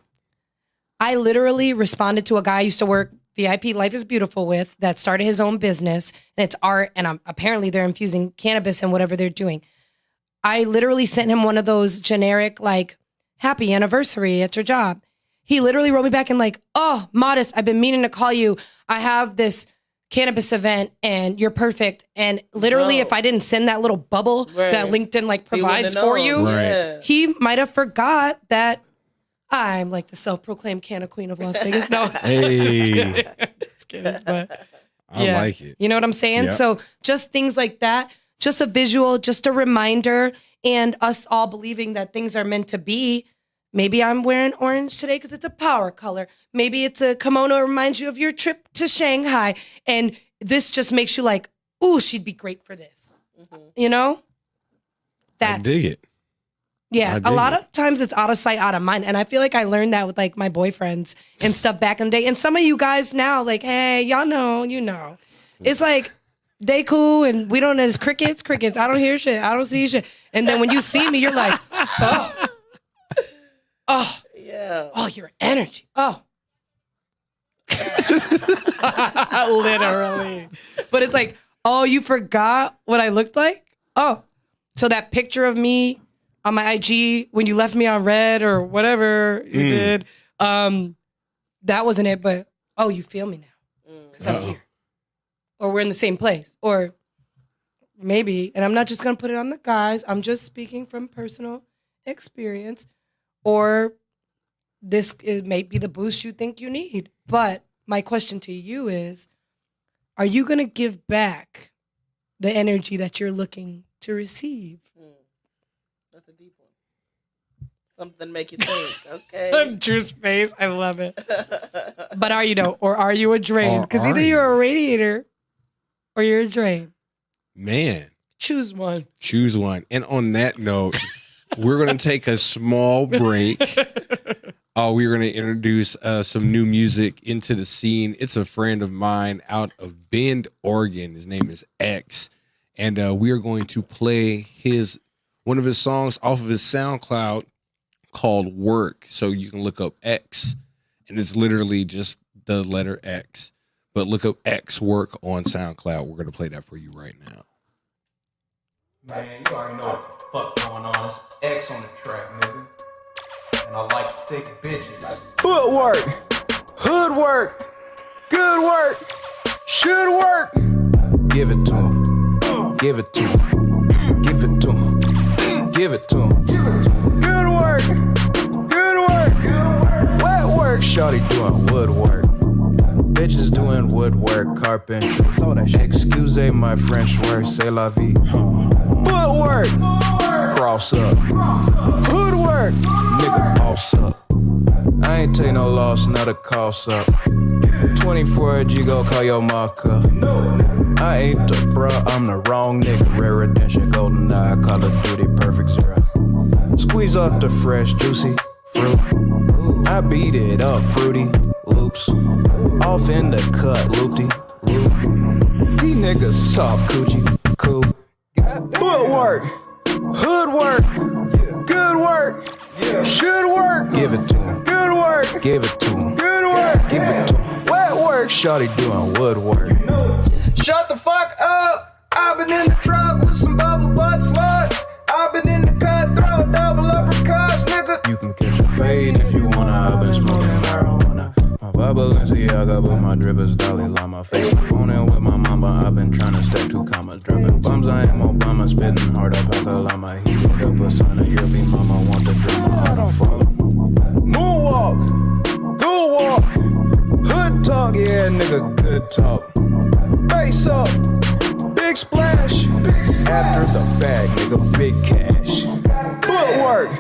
I literally responded to a guy I used to work VIP Life is Beautiful with that started his own business, and it's art, and apparently they're infusing cannabis in whatever they're doing. I literally sent him one of those generic like happy anniversary at your job. He literally wrote me back and like, oh, Modest, I've been meaning to call you. I have this cannabis event and you're perfect. And literally, if I didn't send that little bubble that LinkedIn like provides for you, he might have forgot that I'm like the self-proclaimed canna queen of Las Vegas. No, hey, just kidding. But I like it. You know what I'm saying? Yep. So just things like that, just a visual, just a reminder, and us all believing that things are meant to be. Maybe I'm wearing orange today because it's a power color. Maybe it's a kimono that reminds you of your trip to Shanghai. And this just makes you like, ooh, she'd be great for this. Mm-hmm. You know? I dig it. Yeah, a lot of times it's out of sight, out of mind. And I feel like I learned that with like my boyfriends and stuff back in the day. And some of you guys now, like, hey, y'all know, you know. It's like, they cool and we don't, there's crickets. I don't hear shit. I don't see shit. And then when you see me, you're like, oh. Oh. Yeah. Oh, your energy. Oh. Literally. But it's like, oh, you forgot what I looked like? Oh. So that picture of me on my IG when you left me on red or whatever you did, that wasn't it, but oh, you feel me now because I'm here. Or we're in the same place. Or maybe, and I'm not just going to put it on the guys, I'm just speaking from personal experience. Or this may be the boost you think you need. But my question to you is, are you going to give back the energy that you're looking to receive? That's a deep one. Something make you think, okay? Drew's face, I love it. But are you though? Or are you a drain? Because either you're a radiator or you're a drain. Man. Choose one. And on that note, we're going to take a small break. We're going to introduce some new music into the scene. It's a friend of mine out of Bend, Oregon. His name is X. And we are going to play one of his songs off of his SoundCloud called Work. So you can look up X, and it's literally just the letter X. But look up X Work on SoundCloud. We're going to play that for you right now. Man, you already know what the fuck going on. It's X on the track, nigga. And I like thick bitches. Footwork, hood work, good work, should work. Give it to him. Give it to him. Give it to him. Give it to him. Good work, good work. Wet work, shawty doing woodwork. Bitches doing woodwork, carpentry. Excuse my French word, c'est la vie. Footwork, cross up. Hoodwork, nigga boss up. I ain't take no loss, now the cost up. 24 G, go call your marker. I ain't the bruh, I'm the wrong nigga. Rare redemption, golden eye, Call of Duty, perfect zero. Squeeze up the fresh, juicy fruit. I beat it up, fruity loops. Off in the cut, loopty loop. These niggas soft, coochie, cool. Footwork, hood work, good work, should work. Give it to him. Good work, give it to him. Good work, give it to him. Wet work, shawty doing woodwork. Shut the fuck up. I've been in the truck with some bubble butt sluts. I've been in the cutthroat, double uppercuts, nigga. You can catch a fade if you wanna. I've been smoking marijuana. My Balenciaga, but my drip is Dalai Lama. Face my phone in with my mama. I've been trying to stack 2 commas. Dropping bums, I am Obama. Spitting hard up Llama. Heated up a son of your be mama. Want the drama, I don't follow. Moonwalk, good walk. Hood talk, yeah, nigga, good talk. Face up, big splash. After the bag, nigga, big cash. Footwork,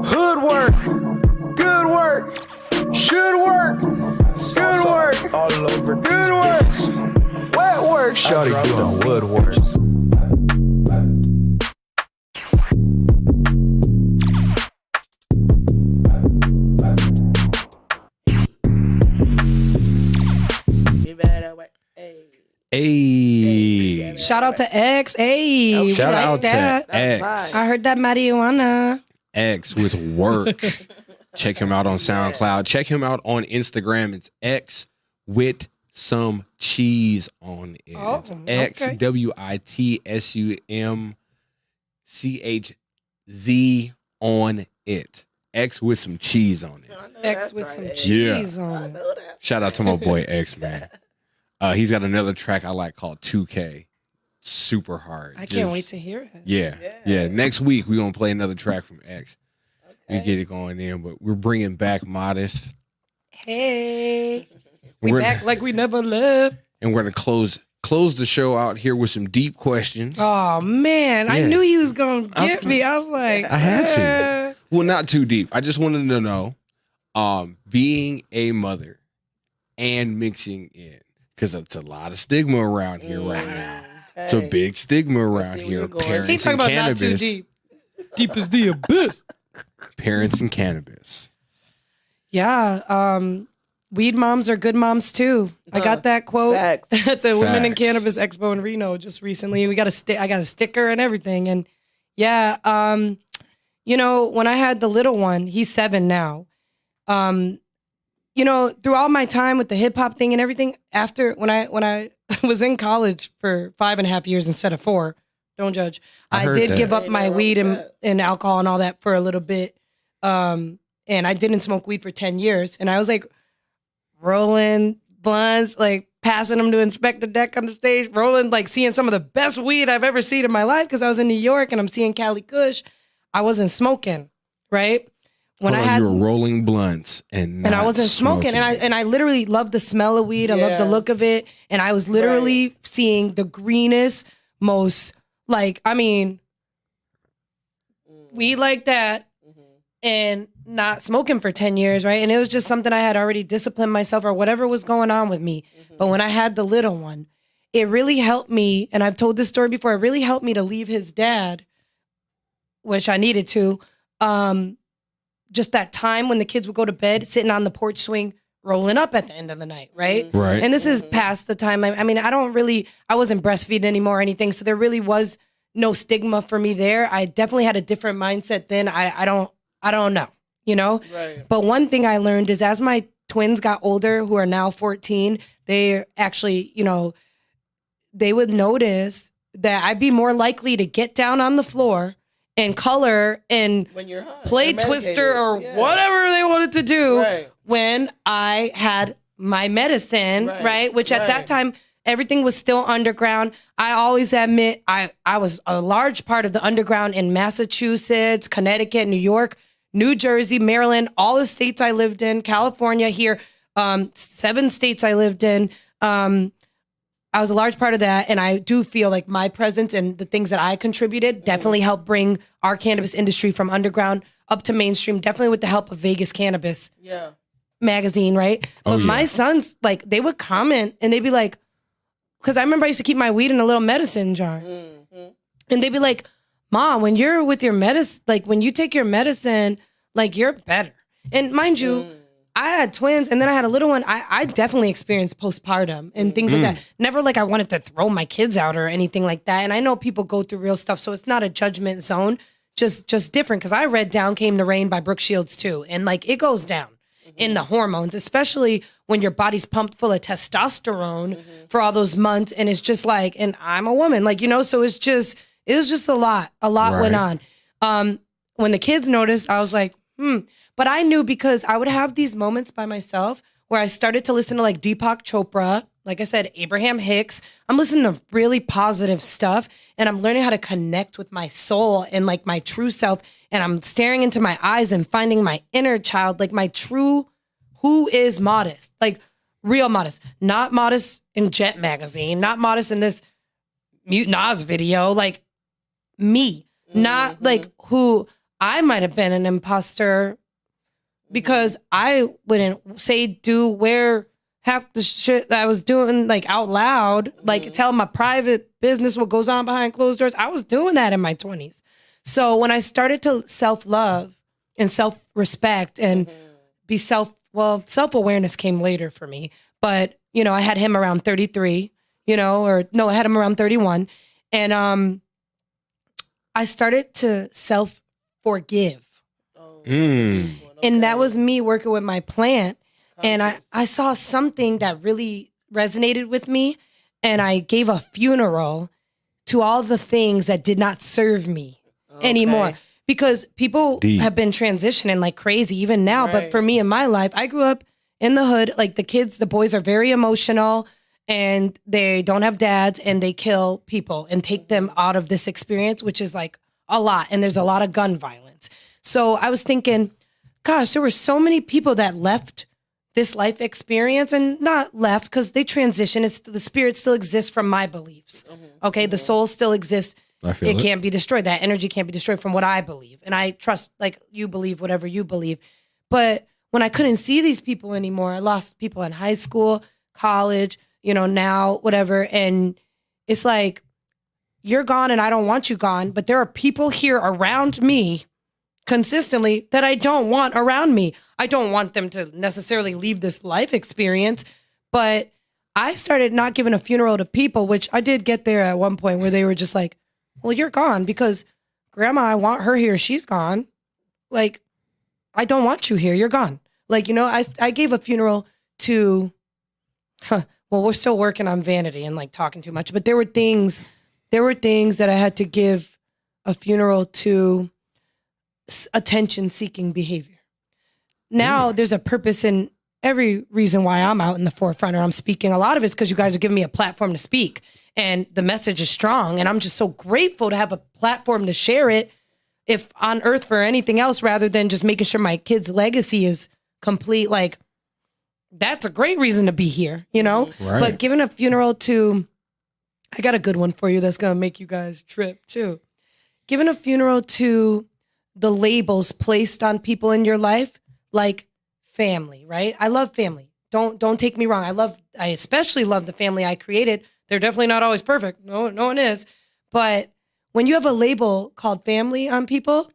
hood work, good work, should work, good work, all over good work, wet work, shawty doing woodwork. Hey. Shout out to X. Hey. Shout like out that. to X. I heard that marijuana. X with work. Check him out on SoundCloud. Check him out on Instagram. It's X with some cheese on it. Oh, X okay. WITSUMCHZ on it. X with some cheese on it. X with some cheese on it. Shout out to my boy X, man. He's got another track I like called 2K. Super hard. I can't wait to hear it. Yeah. Next week, we're going to play another track from X. We get it going in, but we're bringing back Modest. Hey. We're back like we never left. And we're going to close the show out here with some deep questions. Oh, man. I knew he was going to get me. I was like, I had to. Well, not too deep. I just wanted to know, being a mother and mixing in, because it's a lot of stigma around here right now. Okay. It's a big stigma around here. Parents He's talking and about cannabis. not too deep. Deep as the abyss. Parents and cannabis. Yeah. Weed moms are good moms too. I got that quote Facts. at the Women in Facts. Cannabis Expo in Reno just recently. I got a sticker and everything. And yeah, when I had the little one, he's 7 now. Throughout my time with the hip hop thing and everything, after when I was in college for 5.5 years instead of 4, don't judge. I did that. give up my weed and alcohol and all that for a little bit. And I didn't smoke weed for 10 years. And I was like rolling blunts, like passing them to Inspector Deck on the stage, rolling, like seeing some of the best weed I've ever seen in my life because I was in New York and I'm seeing Cali Kush. I wasn't smoking, right? You were rolling blunts and I wasn't smoking. And I literally loved the smell of weed. I loved the look of it. And I was literally seeing the greenest, most weed like that and not smoking for 10 years, right? And it was just something I had already disciplined myself or whatever was going on with me. But when I had the little one, it really helped me. And I've told this story before. It really helped me to leave his dad, which I needed to. Just that time when the kids would go to bed, sitting on the porch swing, rolling up at the end of the night, right? Right. And this is past the time. I wasn't breastfeeding anymore or anything, so there really was no stigma for me there. I definitely had a different mindset then. I don't know, Right. But one thing I learned is as my twins got older, who are now 14, they actually, they would notice that I'd be more likely to get down on the floor and color and when you're high, play Twister or whatever they wanted to do when I had my medicine, right? Which at that time, everything was still underground. I always admit I was a large part of the underground in Massachusetts, Connecticut, New York, New Jersey, Maryland, all the states I lived in, California here, 7 states I lived in. I was a large part of that, and I do feel like my presence and the things that I contributed definitely helped bring our cannabis industry from underground up to mainstream, definitely with the help of Vegas Cannabis. Yeah. magazine, right? But my sons, like, they would comment and they'd be like, because I remember I used to keep my weed in a little medicine jar. Mm-hmm. And they'd be like, Mom, when you're with your medicine, like when you take your medicine, like you're better. And mind you, I had twins and then I had a little one. I definitely experienced postpartum and things like that. Never like I wanted to throw my kids out or anything like that. And I know people go through real stuff, so it's not a judgment zone, just different. Because I read Down Came the Rain by Brooke Shields too. And like it goes down in the hormones, especially when your body's pumped full of testosterone for all those months. And it's just like, and I'm a woman, like, you know, so it was just a lot went on. When the kids noticed, I was like, But I knew because I would have these moments by myself where I started to listen to like Deepak Chopra, like I said, Abraham Hicks. I'm listening to really positive stuff and I'm learning how to connect with my soul and like my true self. And I'm staring into my eyes and finding my inner child, like my true, who is modest, like real modest, not modest in Jet magazine, not modest in this Mute Nas video, like me, not like who I might have been an imposter because I wouldn't wear half the shit that I was doing like out loud, like tell my private business what goes on behind closed doors. I was doing that in my 20s. So when I started to self-love and self-respect and be self-awareness came later for me. But, you know, I had him around 33, you know, I had him around 31. And I started to self-forgive. And that was me working with my plant. And I saw something that really resonated with me. And I gave a funeral to all the things that did not serve me anymore. Because people have been transitioning like crazy even now. Right. But for me in my life, I grew up in the hood. Like the boys are very emotional and they don't have dads and they kill people and take them out of this experience, which is like a lot. And there's a lot of gun violence. So I was thinking, gosh, there were so many people that left this life experience and not left because they transition. The spirit still exists from my beliefs. Okay. The soul still exists. It can't be destroyed. That energy can't be destroyed from what I believe. And I trust like you believe whatever you believe. But when I couldn't see these people anymore, I lost people in high school, college, you know, now, whatever. And it's like, you're gone and I don't want you gone. But there are people here around me consistently that I don't want around me. I don't want them to necessarily leave this life experience, but I started not giving a funeral to people, which I did get there at one point where they were just like, well, you're gone because grandma, I want her here. She's gone. Like, I don't want you here. You're gone. Like, you know, I gave a funeral to, well, we're still working on vanity and like talking too much, but there were things that I had to give a funeral to attention-seeking behavior. Now there's a purpose in every reason why I'm out in the forefront or I'm speaking. A lot of it's because you guys are giving me a platform to speak and the message is strong. And I'm just so grateful to have a platform to share it if on earth for anything else rather than just making sure my kid's legacy is complete. Like, that's a great reason to be here, you know? Right. But giving a funeral to, I got a good one for you that's going to make you guys trip too. Giving a funeral to the labels placed on people in your life, like family, right? I love family. Don't take me wrong. I especially love the family I created. They're definitely not always perfect. No one is. But when you have a label called family on people,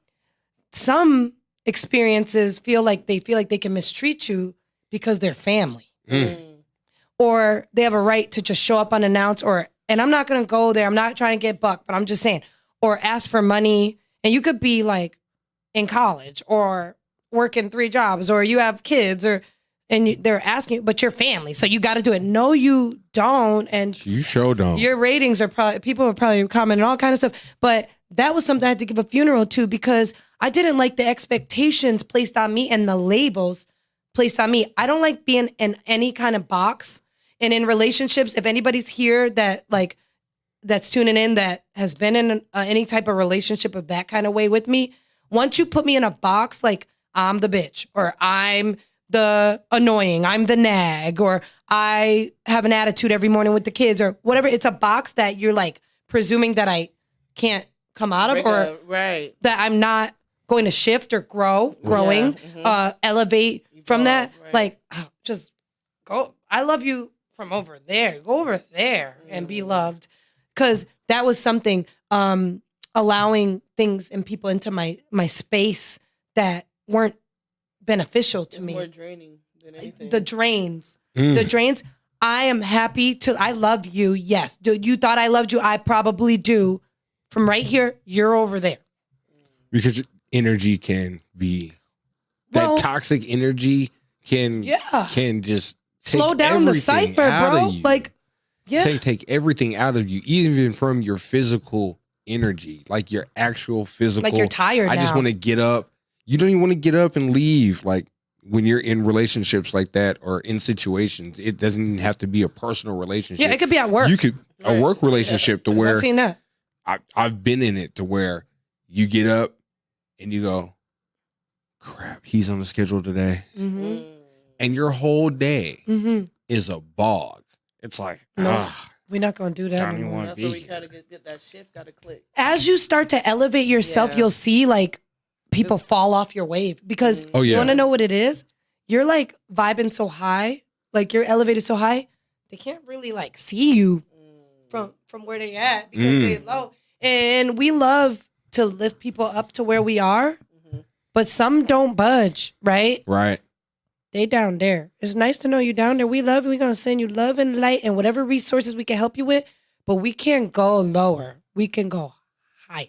some experiences feel like they can mistreat you because they're family. Or they have a right to just show up unannounced and I'm not going to go there. I'm not trying to get bucked, but I'm just saying, or ask for money. And you could be like in college or working 3 jobs or you have kids and they're asking you, but you're family. So you got to do it. No, you don't. And you sure don't. Your ratings people are probably commenting all kind of stuff. But that was something I had to give a funeral to because I didn't like the expectations placed on me and the labels placed on me. I don't like being in any kind of box. And in relationships, if anybody's here that's tuning in that has been in any type of relationship of that kind of way with me, once you put me in a box, like I'm the bitch or I'm the annoying, I'm the nag, or I have an attitude every morning with the kids or whatever, it's a box that you're like presuming that I can't come out of or that I'm not going to shift or growing, elevate, from that. right. Like, just go. I love you from over there. Go over there and be loved. Because that was something, allowing things and people into my space that weren't beneficial to me. More draining than anything. The drains. The drains. I am happy I love you. Yes. You thought I loved you. I probably do. From right here, you're over there. Because energy can be, that toxic energy can just slow down the cipher, bro. Like, take everything out of you, even from your physical energy, like your actual physical. Like you're tired I just now. want to get up. You don't even want to get up and leave. Like when you're in relationships like that or in situations, it doesn't even have to be a personal relationship. Yeah, it could be at work. You could a work relationship to where I've seen that. I've been in it to where you get up and you go, crap, he's on the schedule today. Mm-hmm. And your whole day is a bog. It's like, we're not going to do that don't even anymore. want to That's be what we here. gotta get that shift, gotta click. As you start to elevate yourself, you'll see like people fall off your wave because you want to know what it is? You're like vibing so high, like you're elevated so high, they can't really like see you from where they at because they low. And we love to lift people up to where we are, but some don't budge, right? Right. They down there. It's nice to know you down there. We love you. We're going to send you love and light and whatever resources we can help you with, but we can't go lower. We can go higher.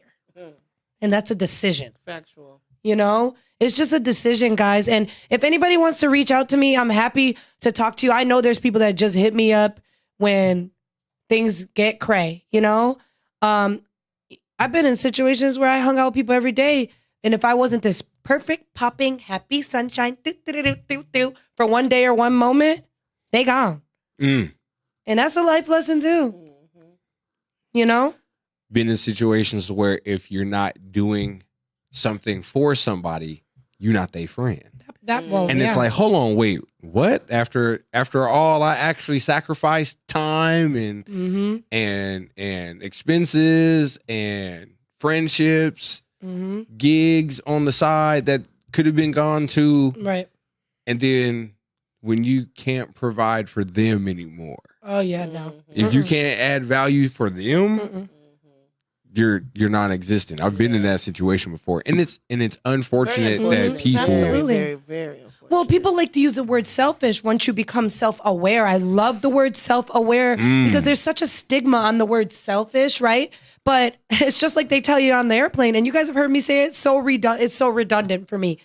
And that's a decision. Factual. You know, it's just a decision, guys. And if anybody wants to reach out to me, I'm happy to talk to you. I know there's people that just hit me up when things get cray, you know? I've been in situations where I hung out with people every day. And if I wasn't this perfect, popping, happy sunshine for one day or one moment, they gone. And that's a life lesson too. You know? Been in situations where if you're not doing something for somebody, you're not their friend. And it's like, hold on, wait, what? After all, I actually sacrificed time and expenses and friendships, gigs on the side that could have been gone to. Right. And then when you can't provide for them anymore. Oh yeah, no. If you can't add value for them, you're non-existent. I've been in that situation before, and it's unfortunate that people. Absolutely. Very, very unfortunate. Well, people like to use the word selfish once you become self-aware. I love the word self-aware because there's such a stigma on the word selfish, right? But it's just like they tell you on the airplane, and you guys have heard me say it. It's so redundant for me.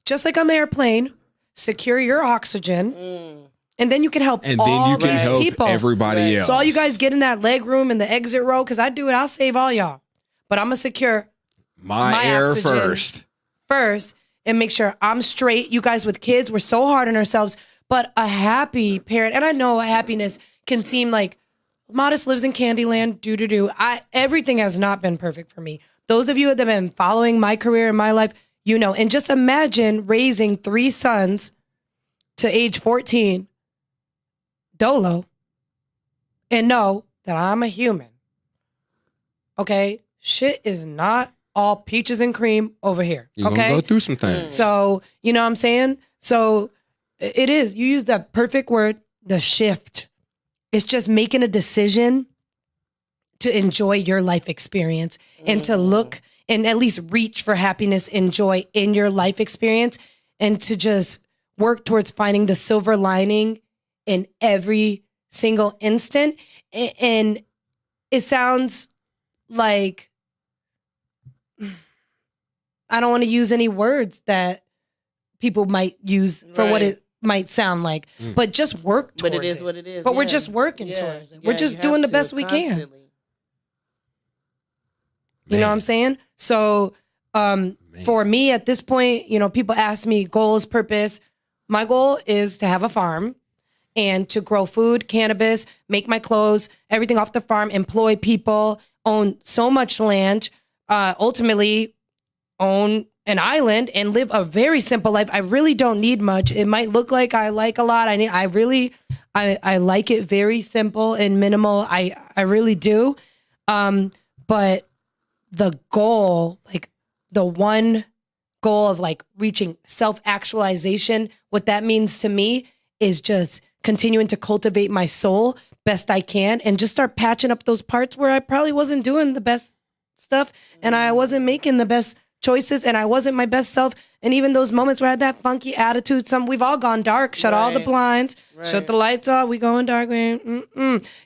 Just like on the airplane, secure your oxygen. And then you can help all these people. Everybody else. So all you guys get in that leg room in the exit row, because I do it, I'll save all y'all. But I'm going to secure my air oxygen first and make sure I'm straight. You guys with kids, we're so hard on ourselves. But a happy parent, and I know happiness can seem like Modest lives in Candyland, everything has not been perfect for me. Those of you that have been following my career and my life, you know. And just imagine raising 3 sons to age 14 dolo and know that I'm a human. Okay? Shit is not all peaches and cream over here. You're okay? gonna go through some things. So, you know what I'm saying? So it is. You use that perfect word, the shift. It's just making a decision to enjoy your life experience and to look and at least reach for happiness and joy in your life experience and to just work towards finding the silver lining in every single instant. And it sounds like, I don't want to use any words that people might use for what it might sound like, but just work towards it. But it is what it is. But we're just working towards it. We're just doing the best we can. You know what I'm saying? So for me at this point, you know, people ask me goals, purpose. My goal is to have a farm and to grow food, cannabis, make my clothes, everything off the farm, employ people, own so much land, ultimately own an island and live a very simple life. I really don't need much. It might look like I like a lot. I like it very simple and minimal. I really do. But the goal, like the one goal of like reaching self-actualization, what that means to me is just continuing to cultivate my soul best I can and just start patching up those parts where I probably wasn't doing the best stuff and I wasn't making the best choices and I wasn't my best self. And even those moments where I had that funky attitude, we've all gone dark, shut all the blinds, shut the lights off, we going dark, man.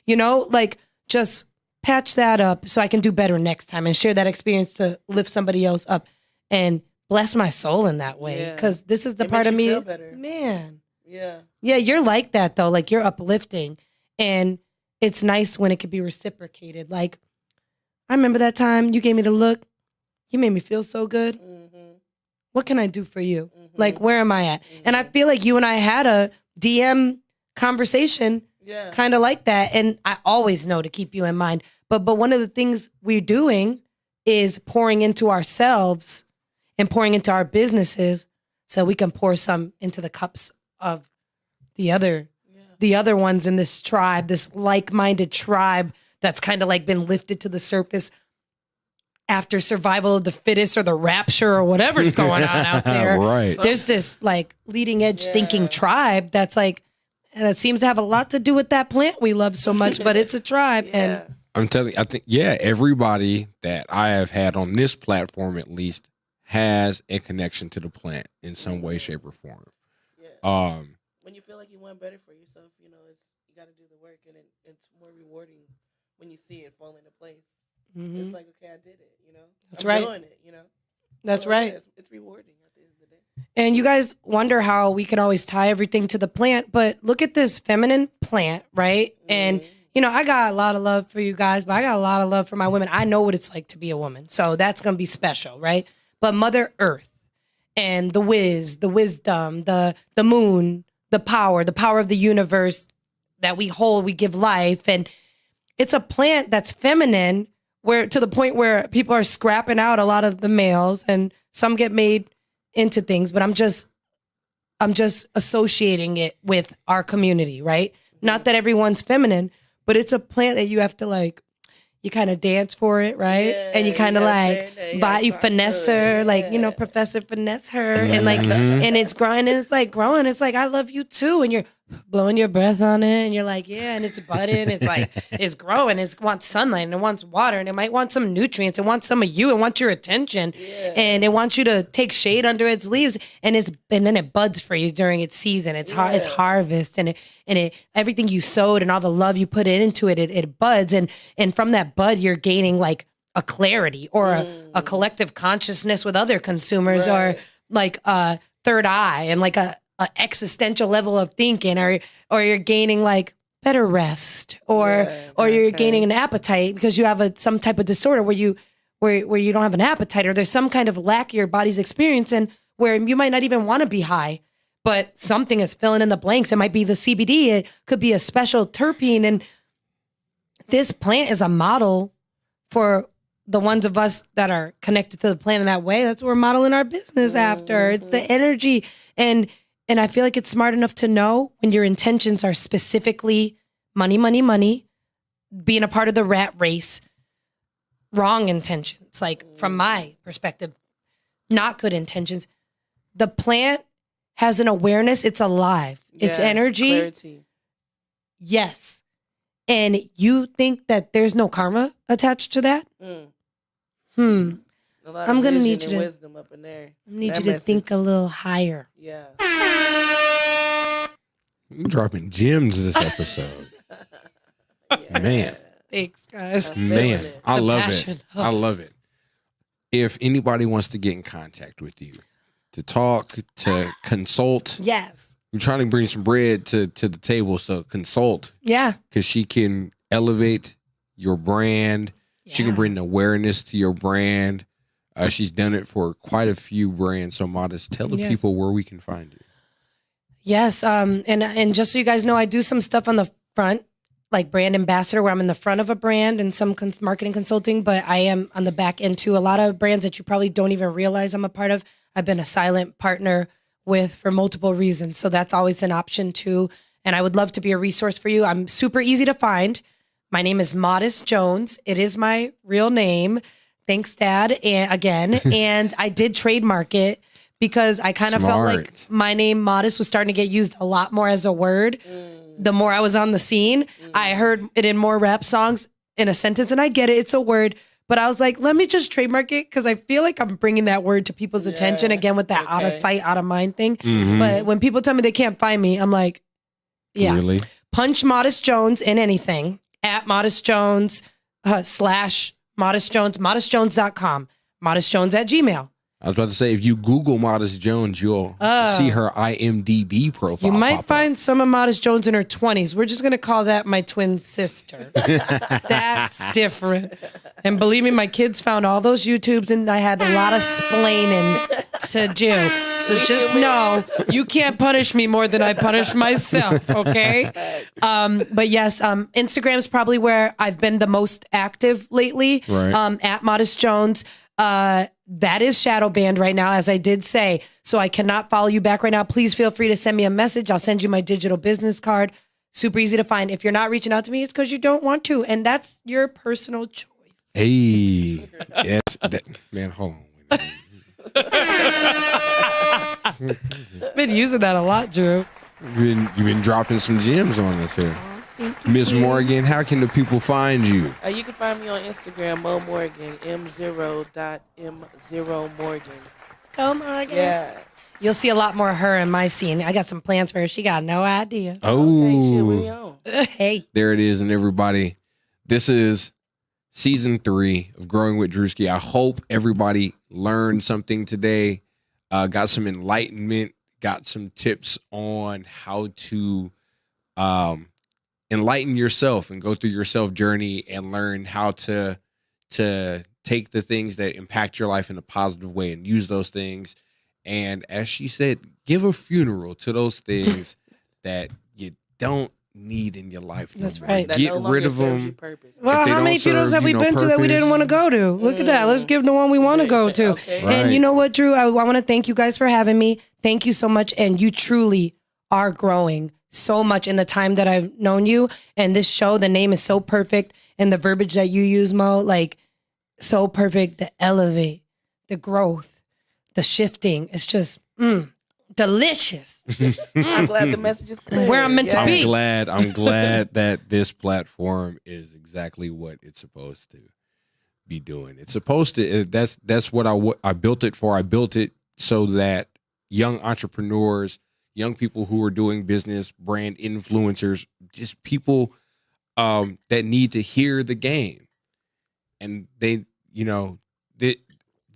You know, like just patch that up so I can do better next time and share that experience to lift somebody else up and bless my soul in that way. Because this is the part of me, man. Yeah, you're like that though. Like you're uplifting. And it's nice when it could be reciprocated. Like, I remember that time you gave me the look. You made me feel so good. What can I do for you? Like, where am I at? And I feel like you and I had a DM conversation kind of like that. And I always know to keep you in mind. But one of the things we're doing is pouring into ourselves and pouring into our businesses so we can pour some into the cups of the other ones in this tribe, this like-minded tribe that's kind of like been lifted to the surface after survival of the fittest or the rapture or whatever's going on out there. Right. There's this like leading edge thinking tribe that's like, that seems to have a lot to do with that plant we love so much, but it's a tribe. And I'm telling you, I think, everybody that I have had on this platform at least has a connection to the plant in some way, shape, or form. When you feel like you want better for yourself, you know, you got to do the work, and it's more rewarding when you see it fall into place. It's like, okay, I did it, you know. I'm doing it, you know. That's right. It's rewarding at the end of the day. And you guys wonder how we can always tie everything to the plant, but look at this feminine plant, right? And, you know, I got a lot of love for you guys, but I got a lot of love for my women. I know what it's like to be a woman, so that's going to be special, right? But Mother Earth and the wisdom, the moon, the power of the universe that we hold, we give life. And it's a plant that's feminine, where to the point where people are scrapping out a lot of the males and some get made into things, but I'm just associating it with our community, right? Not that everyone's feminine, but it's a plant that you have to like, you kind of dance for it, right? And you kind of like, you finesse her, like, you know, Professor Finesse her. And like, and it's growing, and it's like growing. It's like, I love you too. And you're blowing your breath on it. And you're like, yeah. And it's budding. It's like, it's growing. It wants sunlight and it wants water. And it might want some nutrients. It wants some of you. It wants your attention. And it wants you to take shade under its leaves. And then it buds for you during its season. It's harvest. And it everything you sowed and all the love you put into it, it buds. And from that bud, you're gaining like a clarity or a collective consciousness with other consumers, or like a third eye and like a existential level of thinking, or you're gaining like better rest, or you're gaining an appetite because you have some type of disorder where you don't have an appetite, or there's some kind of lack your body's experiencing where you might not even want to be high, but something is filling in the blanks. It might be the CBD. It could be a special terpene. And this plant is a model for the ones of us that are connected to the plant in that way. That's what we're modeling our business after. It's the energy. And I feel like it's smart enough to know when your intentions are specifically money, money, money, being a part of the rat race, wrong intentions. Like from my perspective, not good intentions. The plant has an awareness. It's alive. It's energy. Clarity. Yes. And you think that there's no karma attached to that? I'm gonna need you to wisdom up in there. Need you to think a little higher. Yeah. You're dropping gems this episode. Man. Thanks, guys. Man, I love passion. it. I love it. If anybody wants to get in contact with you, to talk, to consult. Yes. We're trying to bring some bread to the table, so consult. Yeah. Because she can elevate your brand. She can bring awareness to your brand. She's done it for quite a few brands. So, Modest, tell the people where we can find you. Yes. And just so you guys know, I do some stuff on the front, like brand ambassador, where I'm in the front of a brand and some marketing consulting, but I am on the back end too. A lot of brands that you probably don't even realize I'm a part of, I've been a silent partner with for multiple reasons. So that's always an option too. And I would love to be a resource for you. I'm super easy to find. My name is Modest Jones. It is my real name. Thanks, Dad. And again, and I did trademark it because I kind of felt like my name Modest was starting to get used a lot more as a word. The more I was on the scene, I heard it in more rap songs in a sentence, and I get it. It's a word. But I was like, let me just trademark it because I feel like I'm bringing that word to people's attention again with that out of sight, out of mind thing. But when people tell me they can't find me, I'm like, yeah. Really? Punch Modest Jones in anything at Modest Jones / Modest Jones, modestjones.com, Modest Jones at Gmail. I was about to say, if you Google Modest Jones, you'll see her IMDb profile. You might find some of Modest Jones in her 20s. We're just going to call that my twin sister. That's different. And believe me, my kids found all those YouTubes and I had a lot of splaining to do. So just know you can't punish me more than I punish myself, okay? But yes, Instagram's probably where I've been the most active lately, at Modest Jones. That is shadow banned right now, as I did say. So I cannot follow you back right now. Please feel free to send me a message. I'll send you my digital business card. Super easy to find. If you're not reaching out to me, it's because you don't want to. And that's your personal choice. Hey. Yes. Man, hold on. Been using that a lot, Drew. You've been dropping some gems on us here. Miss Morgan, how can the people find you? You can find me on Instagram, Mo Morgan, M0.M0Morgan. Go, Morgan. Yeah. You'll see a lot more of her in my scene. I got some plans for her. She got no idea. Okay, shit, what are you on? Hey. There it is. And everybody, this is season 3 of Growing with Druski. I hope everybody learned something today, got some enlightenment, got some tips on how to enlighten yourself and go through your self journey and learn how to take the things that impact your life in a positive way and use those things. And as she said, give a funeral to those things that you don't need in your life. That's right. Get rid of them. Well, how many funerals have we been to that we didn't want to go to? Look at that. Let's give the one we want to go to. Okay. Right. And you know what, Drew? I want to thank you guys for having me. Thank you so much. And you truly are growing so much in the time that I've known you. And this show, the name is so perfect. And the verbiage that you use, Mo, like so perfect. The elevate, the growth, the shifting. It's just delicious. I'm glad the message is clear. Where I'm meant to be. I'm glad that this platform is exactly what it's supposed to be doing. It's supposed to, that's what I built it for. I built it so that young entrepreneurs, young people who are doing business, brand influencers, just people that need to hear the game. And they,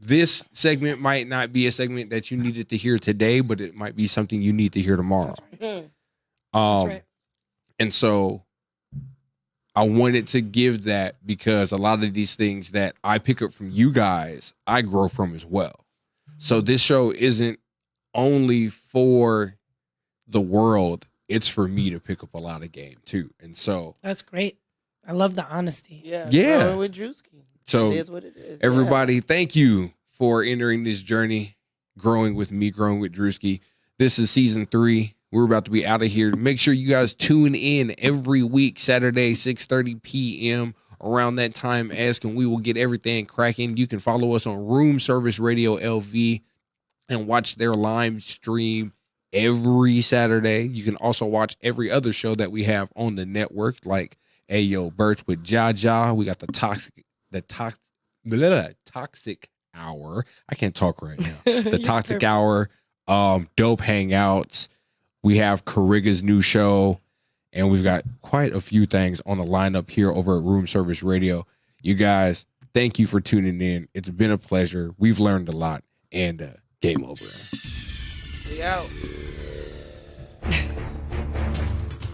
this segment might not be a segment that you needed to hear today, but it might be something you need to hear tomorrow. That's right. And so I wanted to give that because a lot of these things that I pick up from you guys, I grow from as well. So this show isn't only for the world, it's for me to pick up a lot of game too. And so That's great. I love the honesty. Yeah. Yeah. With Druski. So It is what it is. everybody, thank you for entering this journey, growing with me, growing with Druski. This is season 3. We're about to be out of here. Make sure you guys tune in every week, Saturday, 6:30 p.m. around that time, and we will get everything cracking. You can follow us on Room Service Radio LV and watch their live stream every Saturday. You can also watch every other show that we have on the network, like Ayo Birch with Jaja. We got the Toxic Hour. I can't talk right now. The Toxic Hour, Dope Hangouts. We have Kariga's new show, and we've got quite a few things on the lineup here over at Room Service Radio. You guys, thank you for tuning in. It's been a pleasure. We've learned a lot, and game over. We out.